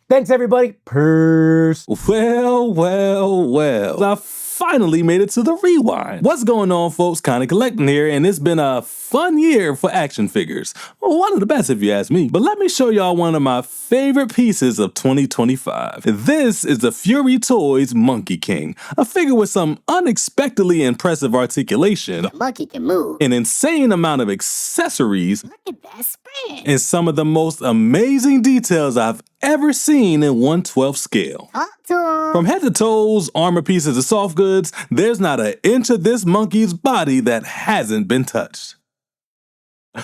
Thanks, everybody. Peace. Well. I finally made it to the rewind. What's going on, folks? Kinda Collecting here, and it's been a fun year for action figures. Well, one of the best if you ask me. But let me show y'all one of my favorite pieces of 2025. This is the Fury Toys Monkey King, a figure with some unexpectedly impressive articulation. The monkey can move. An insane amount of accessories. Look at that spread. And some of the most amazing details I've ever seen in 1/12 scale. From head to toes, armor pieces to soft goods, there's not an inch of this monkey's body that hasn't been touched.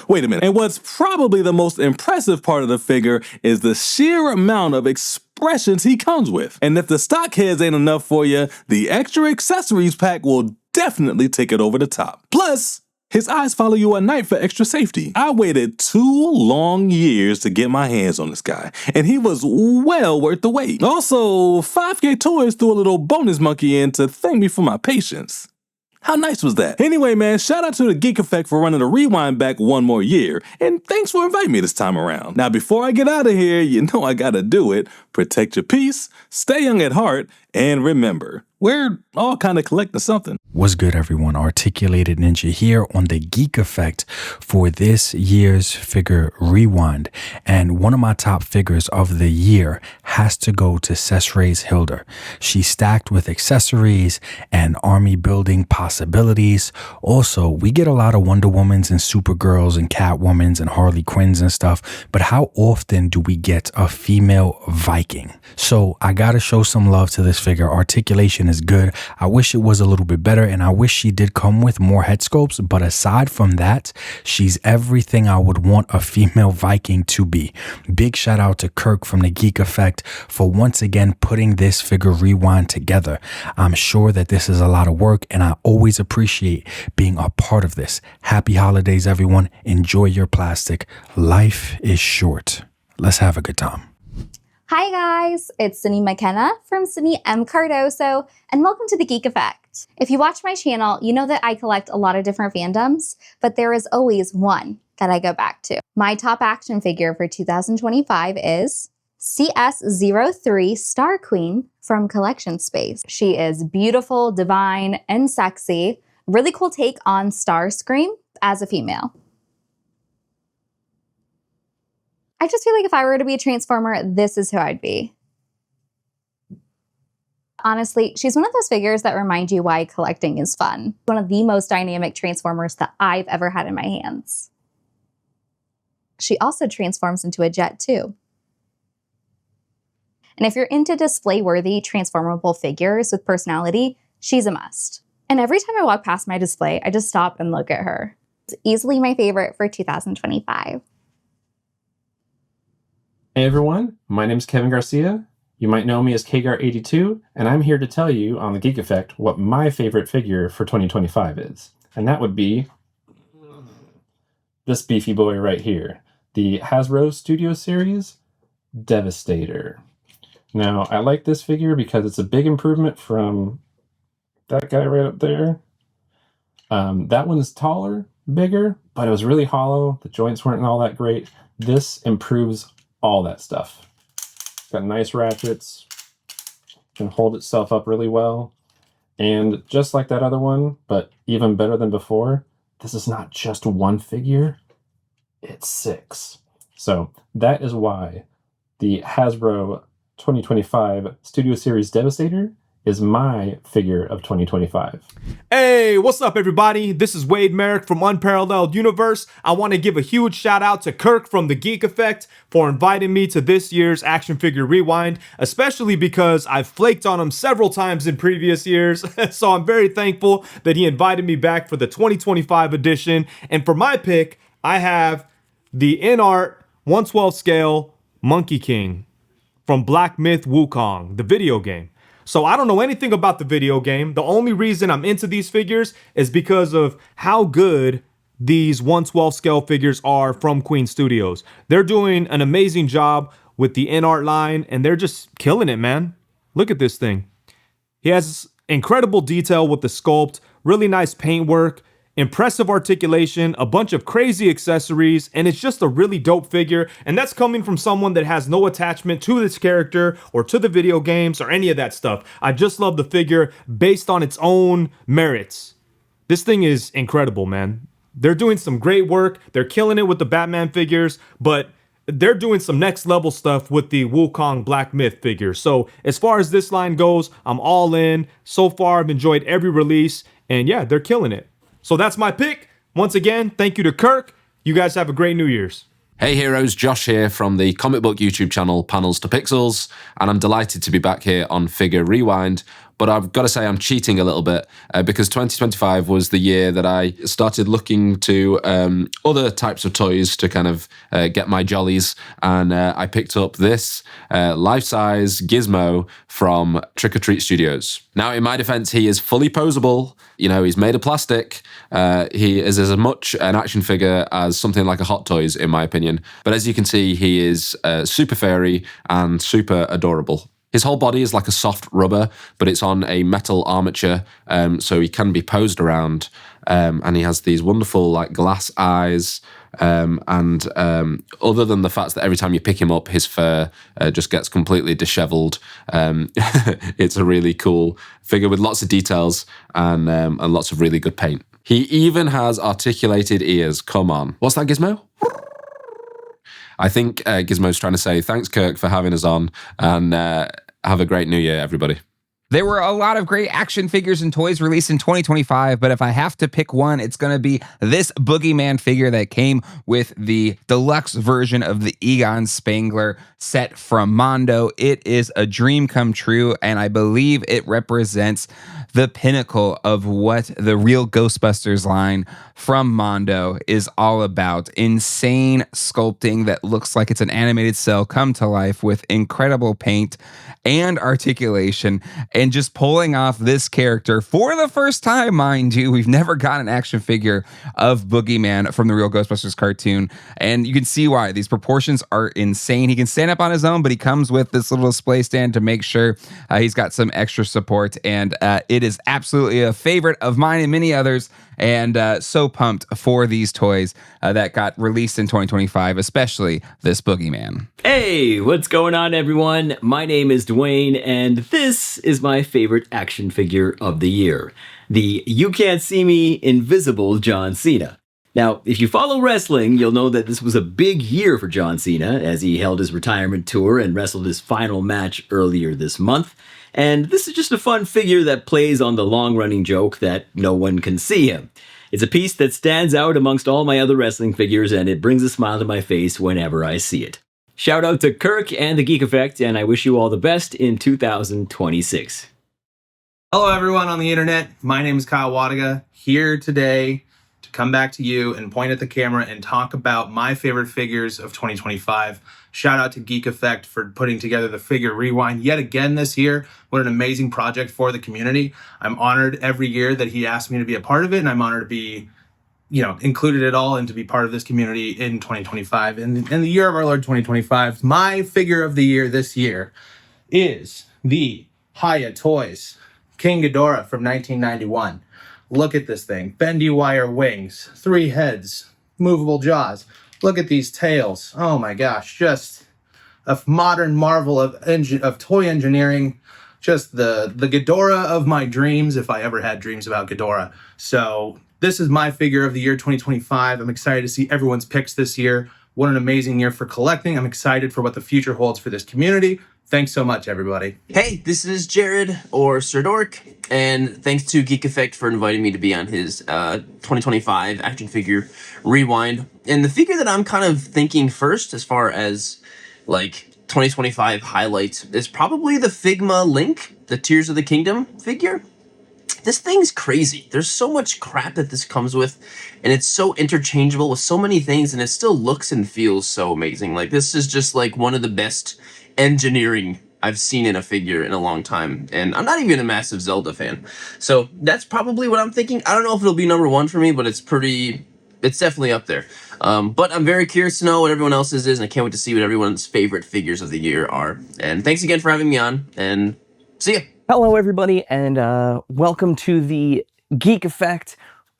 Wait a minute. And what's probably the most impressive part of the figure is the sheer amount of expressions he comes with. And if the stock heads ain't enough for you, the extra accessories pack will definitely take it over the top. Plus, his eyes follow you at night for extra safety. I waited 2 long years to get my hands on this guy, and he was well worth the wait. Also, 5K Toys threw a little bonus monkey in to thank me for my patience. How nice was that? Anyway, man, shout out to the Geek Effect for running the rewind back one more year, and thanks for inviting me this time around. Now, before I get out of here, you know I gotta do it. Protect your peace, stay young at heart, and remember, We're all kind of collecting something. What's good, everyone? Articulated Ninja here on the Geek Effect for this year's Figure Rewind. And one of my top figures of the year has to go to Cesrae's Hilda. She's stacked with accessories and army building possibilities. Also, we get a lot of Wonder Womans and Supergirls and Catwomans and Harley Quinns and stuff, but how often do we get a female Viking? So I gotta show some love to this figure. Articulation is good. I wish it was a little bit better, and I wish she did come with more head sculpts, but aside from that, she's everything I would want a female Viking to be. Big shout out to Kirk from the Geek Effect for once again putting this Figure Rewind together. I'm sure that this is a lot of work, and I always appreciate being a part of this. Happy holidays, everyone. Enjoy your plastic. Life is short. Let's have a good time. Hi guys, it's Sydney McKenna from Sydney M. Cardoso, and welcome to the Geek Effect. If you watch my channel, you know that I collect a lot of different fandoms, but there is always one that I go back to. My top action figure for 2025 is CS03 Star Queen from Collection Space. She is beautiful, divine, and sexy. Really cool take on Starscream as a female. I just feel like if I were to be a Transformer, this is who I'd be. Honestly, she's one of those figures that remind you why collecting is fun. One of the most dynamic Transformers that I've ever had in my hands. She also transforms into a jet too. And if you're into display-worthy transformable figures with personality, she's a must. And every time I walk past my display, I just stop and look at her. It's easily my favorite for 2025. Hey everyone, my name is Kevin Garcia. You might know me as KGAR82, and I'm here to tell you on the Geek Effect what my favorite figure for 2025 is. And that would be this beefy boy right here, the Hasbro Studio Series Devastator. Now, I like this figure because it's a big improvement from that guy right up there. That one's taller, bigger, but it was really hollow. The joints weren't all that great. This improves all that stuff. Got nice ratchets, can hold itself up really well. And just like that other one, but even better than before, this is not just one figure, it's 6. So that is why the Hasbro 2025 Studio Series Devastator is my figure of 2025. Hey, what's up everybody? This is Wade Merrick from Unparalleled Universe. I want to give a huge shout out to Kirk from the Geek Effect for inviting me to this year's Action Figure Rewind, especially because I've flaked on him several times in previous years. So I'm very thankful that he invited me back for the 2025 edition. And for my pick, I have the InArt 1/12 scale Monkey King from Black Myth Wukong, the video game. So I don't know anything about the video game. The only reason I'm into these figures is because of how good these 1/12 scale figures are from Queen Studios. They're doing an amazing job with the InArt line, and they're just killing it, man. Look at this thing. He has incredible detail with the sculpt, really nice paintwork, impressive articulation, a bunch of crazy accessories, and it's just a really dope figure. And that's coming from someone that has no attachment to this character or to the video games or any of that stuff. I just love the figure based on its own merits. This thing is incredible, man. They're doing some great work. They're killing it with the Batman figures, but they're doing some next level stuff with the Wukong Black Myth figure. So as far as this line goes, I'm all in. So far, I've enjoyed every release, and yeah, they're killing it. So that's my pick. Once again, thank you to Kirk. You guys have a great New Year's. Hey heroes, Josh here from the comic book YouTube channel Panels to Pixels, and I'm delighted to be back here on Figure Rewind. But I've got to say I'm cheating a little bit because 2025 was the year that I started looking to other types of toys to kind of get my jollies. And I picked up this life-size Gizmo from Trick or Treat Studios. Now, in my defense, he is fully posable. You know, he's made of plastic. He is as much an action figure as something like a Hot Toys, in my opinion. But as you can see, he is super furry and super adorable. His whole body is like a soft rubber, but it's on a metal armature, so he can be posed around. And he has these wonderful like glass eyes, Other than the fact that every time you pick him up, his fur just gets completely disheveled, it's a really cool figure with lots of details and lots of really good paint. He even has articulated ears. Come on. What's that, Gizmo? I think Gizmo's trying to say thanks, Kirk, for having us on, and have a great new year, everybody. There were a lot of great action figures and toys released in 2025, but if I have to pick one, it's going to be this Boogeyman figure that came with the deluxe version of the Egon Spangler set from Mondo. It is a dream come true, and I believe it represents the pinnacle of what the real Ghostbusters line from Mondo is all about. Insane sculpting that looks like it's an animated cell come to life with incredible paint and articulation, and just pulling off this character for the first time, mind you. We've never got an action figure of Boogeyman from the real Ghostbusters cartoon, and you can see why. These proportions are insane. He can stand up on his own, but he comes with this little display stand to make sure he's got some extra support, and it is absolutely a favorite of mine and many others, and so pumped for these toys that got released in 2025, especially this Boogeyman. Hey, what's going on, everyone? My name is Dwayne, and this is my favorite action figure of the year, the You Can't See Me Invisible John Cena. Now, if you follow wrestling, you'll know that this was a big year for John Cena as he held his retirement tour and wrestled his final match earlier this month. And this is just a fun figure that plays on the long-running joke that no one can see him. It's a piece that stands out amongst all my other wrestling figures, and it brings a smile to my face whenever I see it. Shout out to Kirk and the Geek Effect, and I wish you all the best in 2026. Hello everyone on the internet, my name is Kyle Wadiga, here today to come back to you and point at the camera and talk about my favorite figures of 2025. Shout out to Geek Effect for putting together the Figure Rewind yet again this year. What an amazing project for the community. I'm honored every year that he asked me to be a part of it, and I'm honored to be included it all and to be part of this community in 2025. And in the year of our Lord 2025, my figure of the year this year is the Hiya Toys King Ghidorah from 1991. Look at this thing. Bendy wire wings, 3 heads, movable jaws. Look at these tails. Oh my gosh, just a modern marvel of toy engineering. Just the Ghidorah of my dreams, if I ever had dreams about Ghidorah. So this is my figure of the year 2025. I'm excited to see everyone's picks this year. What an amazing year for collecting. I'm excited for what the future holds for this community. Thanks so much, everybody. Hey, this is Jared, or Sir Dork, and thanks to Geek Effect for inviting me to be on his 2025 action figure rewind. And the figure that I'm kind of thinking first, as far as like 2025 highlights, is probably the Figma Link, the Tears of the Kingdom figure. This thing's crazy. There's so much crap that this comes with, and it's so interchangeable with so many things, and it still looks and feels so amazing. Like, this is just like one of the best engineering I've seen in a figure in a long time, and I'm not even a massive Zelda fan. So that's probably what I'm thinking. I don't know if it'll be number 1 for me, but it's definitely up there. But I'm very curious to know what everyone else's is, and I can't wait to see what everyone's favorite figures of the year are. And thanks again for having me on, and see ya. Hello, everybody, and welcome to the Geek Effect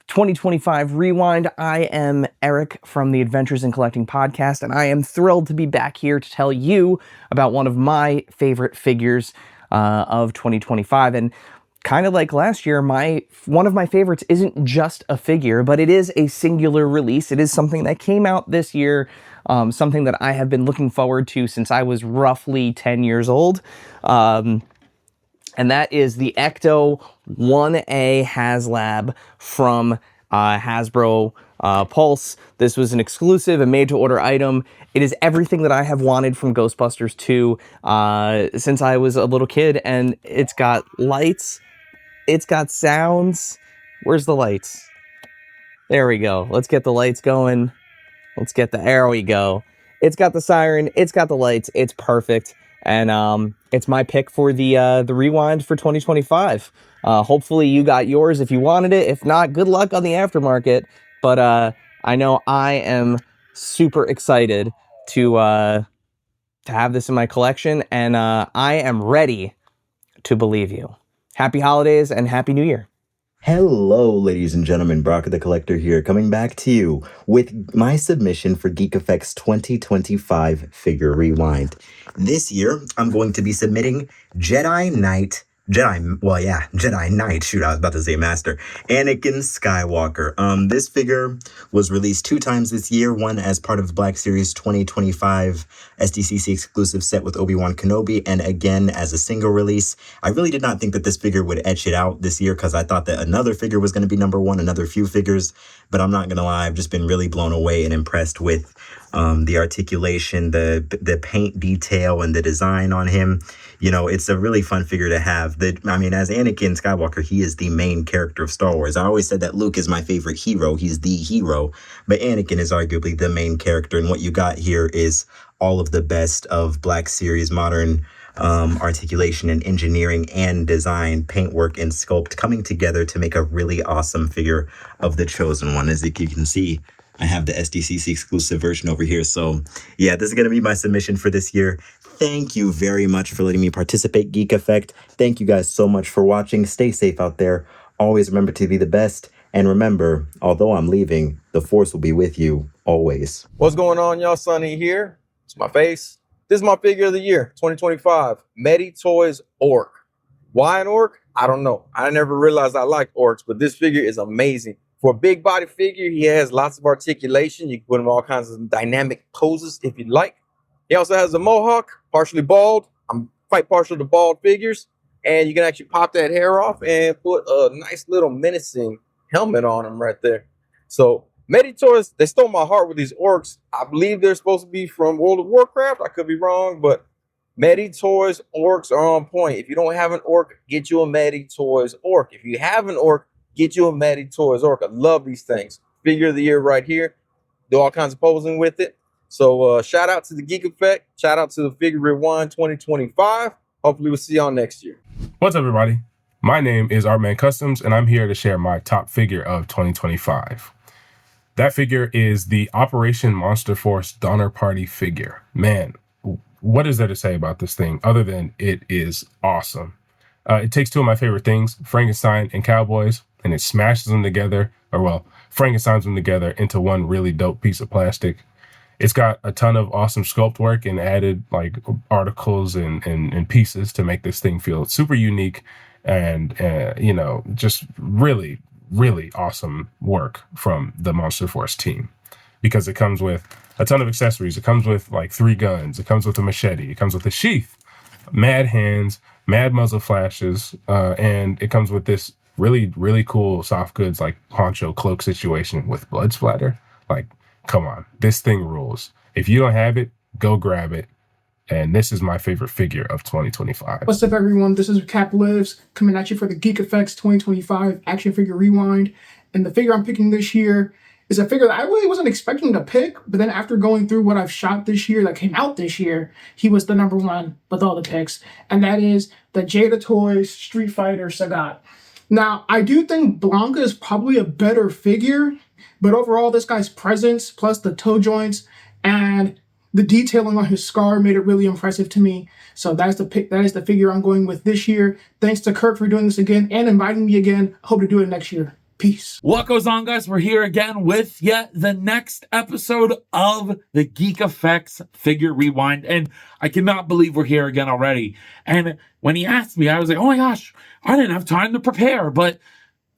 2025 Rewind. I am Eric from the Adventures in Collecting podcast, and I am thrilled to be back here to tell you about one of my favorite figures of 2025. And kind of like last year, one of my favorites isn't just a figure, but it is a singular release. It is something that came out this year, something that I have been looking forward to since I was roughly 10 years old. And that is the Ecto 1A HasLab from Hasbro Pulse. This was an exclusive, a made-to-order item. It is everything that I have wanted from Ghostbusters 2 since I was a little kid, and it's got lights, it's got sounds. Where's the lights? There we go. Let's get the lights going. There we go. It's got the siren, it's got the lights, it's perfect. And it's my pick for the rewind for 2025. Hopefully you got yours if you wanted it. If not, good luck on the aftermarket. But I know I am super excited to have this in my collection, and I am ready to believe you. Happy holidays and Happy New Year. Hello, ladies and gentlemen. Brock the Collector here, coming back to you with my submission for Geek Effects 2025 Figure Rewind. This year, I'm going to be submitting Jedi Knight. Shoot, I was about to say Master. Anakin Skywalker. This figure was released 2 times this year. One as part of the Black Series 2025 SDCC exclusive set with Obi-Wan Kenobi, and again as a single release. I really did not think that this figure would etch it out this year because I thought that another figure was going to be number 1, another few figures. But I'm not going to lie, I've just been really blown away and impressed with the articulation, the paint detail, and the design on him. You know, it's a really fun figure to have. As Anakin Skywalker, he is the main character of Star Wars. I always said that Luke is my favorite hero. He's the hero. But Anakin is arguably the main character. And what you got here is all of the best of Black Series modern articulation and engineering and design, paintwork and sculpt coming together to make a really awesome figure of the Chosen One. As you can see, I have the SDCC exclusive version over here. So yeah, this is going to be my submission for this year. Thank you very much for letting me participate, Geek Effect. Thank you guys so much for watching. Stay safe out there. Always remember to be the best. And remember, although I'm leaving, the Force will be with you always. What's going on, y'all? Sonny here. It's my face. This is my figure of the year, 2025. Medi Toys Orc. Why an orc? I don't know. I never realized I liked orcs, but this figure is amazing. For a big body figure, he has lots of articulation. You can put him in all kinds of dynamic poses if you'd like. He also has a mohawk, partially bald. I'm quite partial to bald figures. And you can actually pop that hair off and put a nice little menacing helmet on him right there. So Medi Toys, they stole my heart with these orcs. I believe they're supposed to be from World of Warcraft. I could be wrong, but Medi Toys orcs are on point. If you don't have an orc, get you a Medi Toys orc. If you have an orc, get you a Medi Toys orc. I love these things. Figure of the year right here. Do all kinds of posing with it. So shout out to the Geek Effect. Shout out to the Figure Rewind 2025. Hopefully we'll see y'all next year. What's up, everybody? My name is Artman Customs, and I'm here to share my top figure of 2025. That figure is the Operation Monster Force Donner Party figure. Man, what is there to say about this thing other than it is awesome? It takes 2 of my favorite things, Frankenstein and Cowboys, and it smashes them together, Frankensteins them together into one really dope piece of plastic. It's got a ton of awesome sculpt work and added like articles and pieces to make this thing feel super unique and, just really, really awesome work from the Monster Force team, because it comes with a ton of accessories. It comes with like 3 guns. It comes with a machete. It comes with a sheath, mad hands, mad muzzle flashes, and it comes with this really, really cool soft goods like poncho cloak situation with blood splatter. Like, come on, this thing rules. If you don't have it, go grab it. And this is my favorite figure of 2025. What's up, everyone? This is Cap Lives coming at you for the Geek Effects 2025 Action Figure Rewind. And the figure I'm picking this year is a figure that I really wasn't expecting to pick, but then after going through what I've shot this year, that came out this year, he was the number 1 with all the picks. And that is the Jada Toys Street Fighter Sagat. Now, I do think Blanca is probably a better figure, but overall, this guy's presence, plus the toe joints, and the detailing on his scar made it really impressive to me. So that is the pick. That is the figure I'm going with this year. Thanks to Kirk for doing this again and inviting me again. Hope to do it next year. Peace. What goes on, guys? We're here again with yet the next episode of the Geek Effects Figure Rewind. And I cannot believe we're here again already. And when he asked me, I was like, oh my gosh, I didn't have time to prepare. But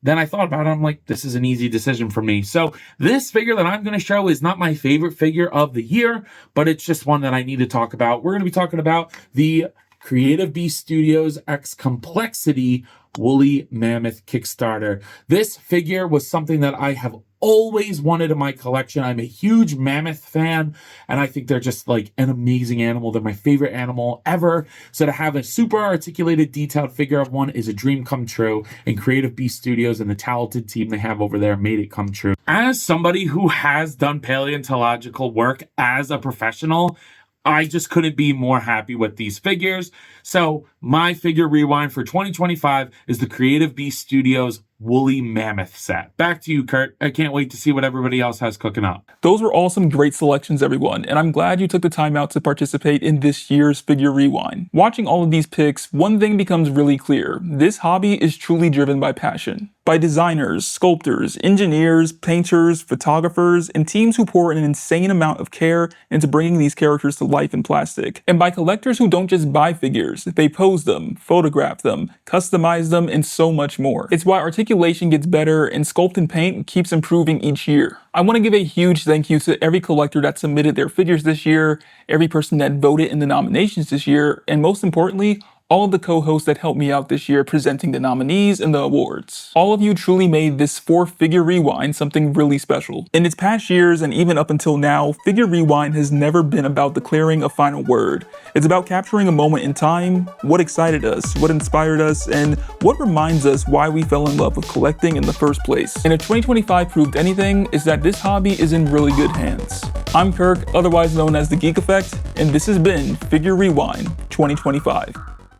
then I thought about it. I'm like, this is an easy decision for me. So this figure that I'm going to show is not my favorite figure of the year, but it's just one that I need to talk about. We're going to be talking about the Creative Beast Studios X Complexity Woolly Mammoth Kickstarter. This figure was something that I have always wanted in my collection. I'm a huge mammoth fan, and I think they're just like an amazing animal. They're my favorite animal ever. So to have a super articulated, detailed figure of one is a dream come true, and Creative Beast Studios and the talented team they have over there made it come true. As somebody who has done paleontological work as a professional, I just couldn't be more happy with these figures. So my figure rewind for 2025 is the Creative Beast Studios woolly mammoth set. Back to you, Kurt. I can't wait to see what everybody else has cooking up. Those were all some great selections, everyone, and I'm glad you took the time out to participate in this year's Figure Rewind. Watching all of these picks, one thing becomes really clear. This hobby is truly driven by passion. By designers, sculptors, engineers, painters, photographers, and teams who pour an insane amount of care into bringing these characters to life in plastic. And by collectors who don't just buy figures, they pose them, photograph them, customize them, and so much more. It's why articulation gets better and sculpt and paint keeps improving each year. I want to give a huge thank you to every collector that submitted their figures this year, every person that voted in the nominations this year, and most importantly, all of the co-hosts that helped me out this year presenting the nominees and the awards. All of you truly made this 4-Figure Rewind something really special. In its past years and even up until now, Figure Rewind has never been about declaring a final word. It's about capturing a moment in time, what excited us, what inspired us, and what reminds us why we fell in love with collecting in the first place. And if 2025 proved anything, is that this hobby is in really good hands. I'm Kirk, otherwise known as the Geek Effect, and this has been Figure Rewind 2025.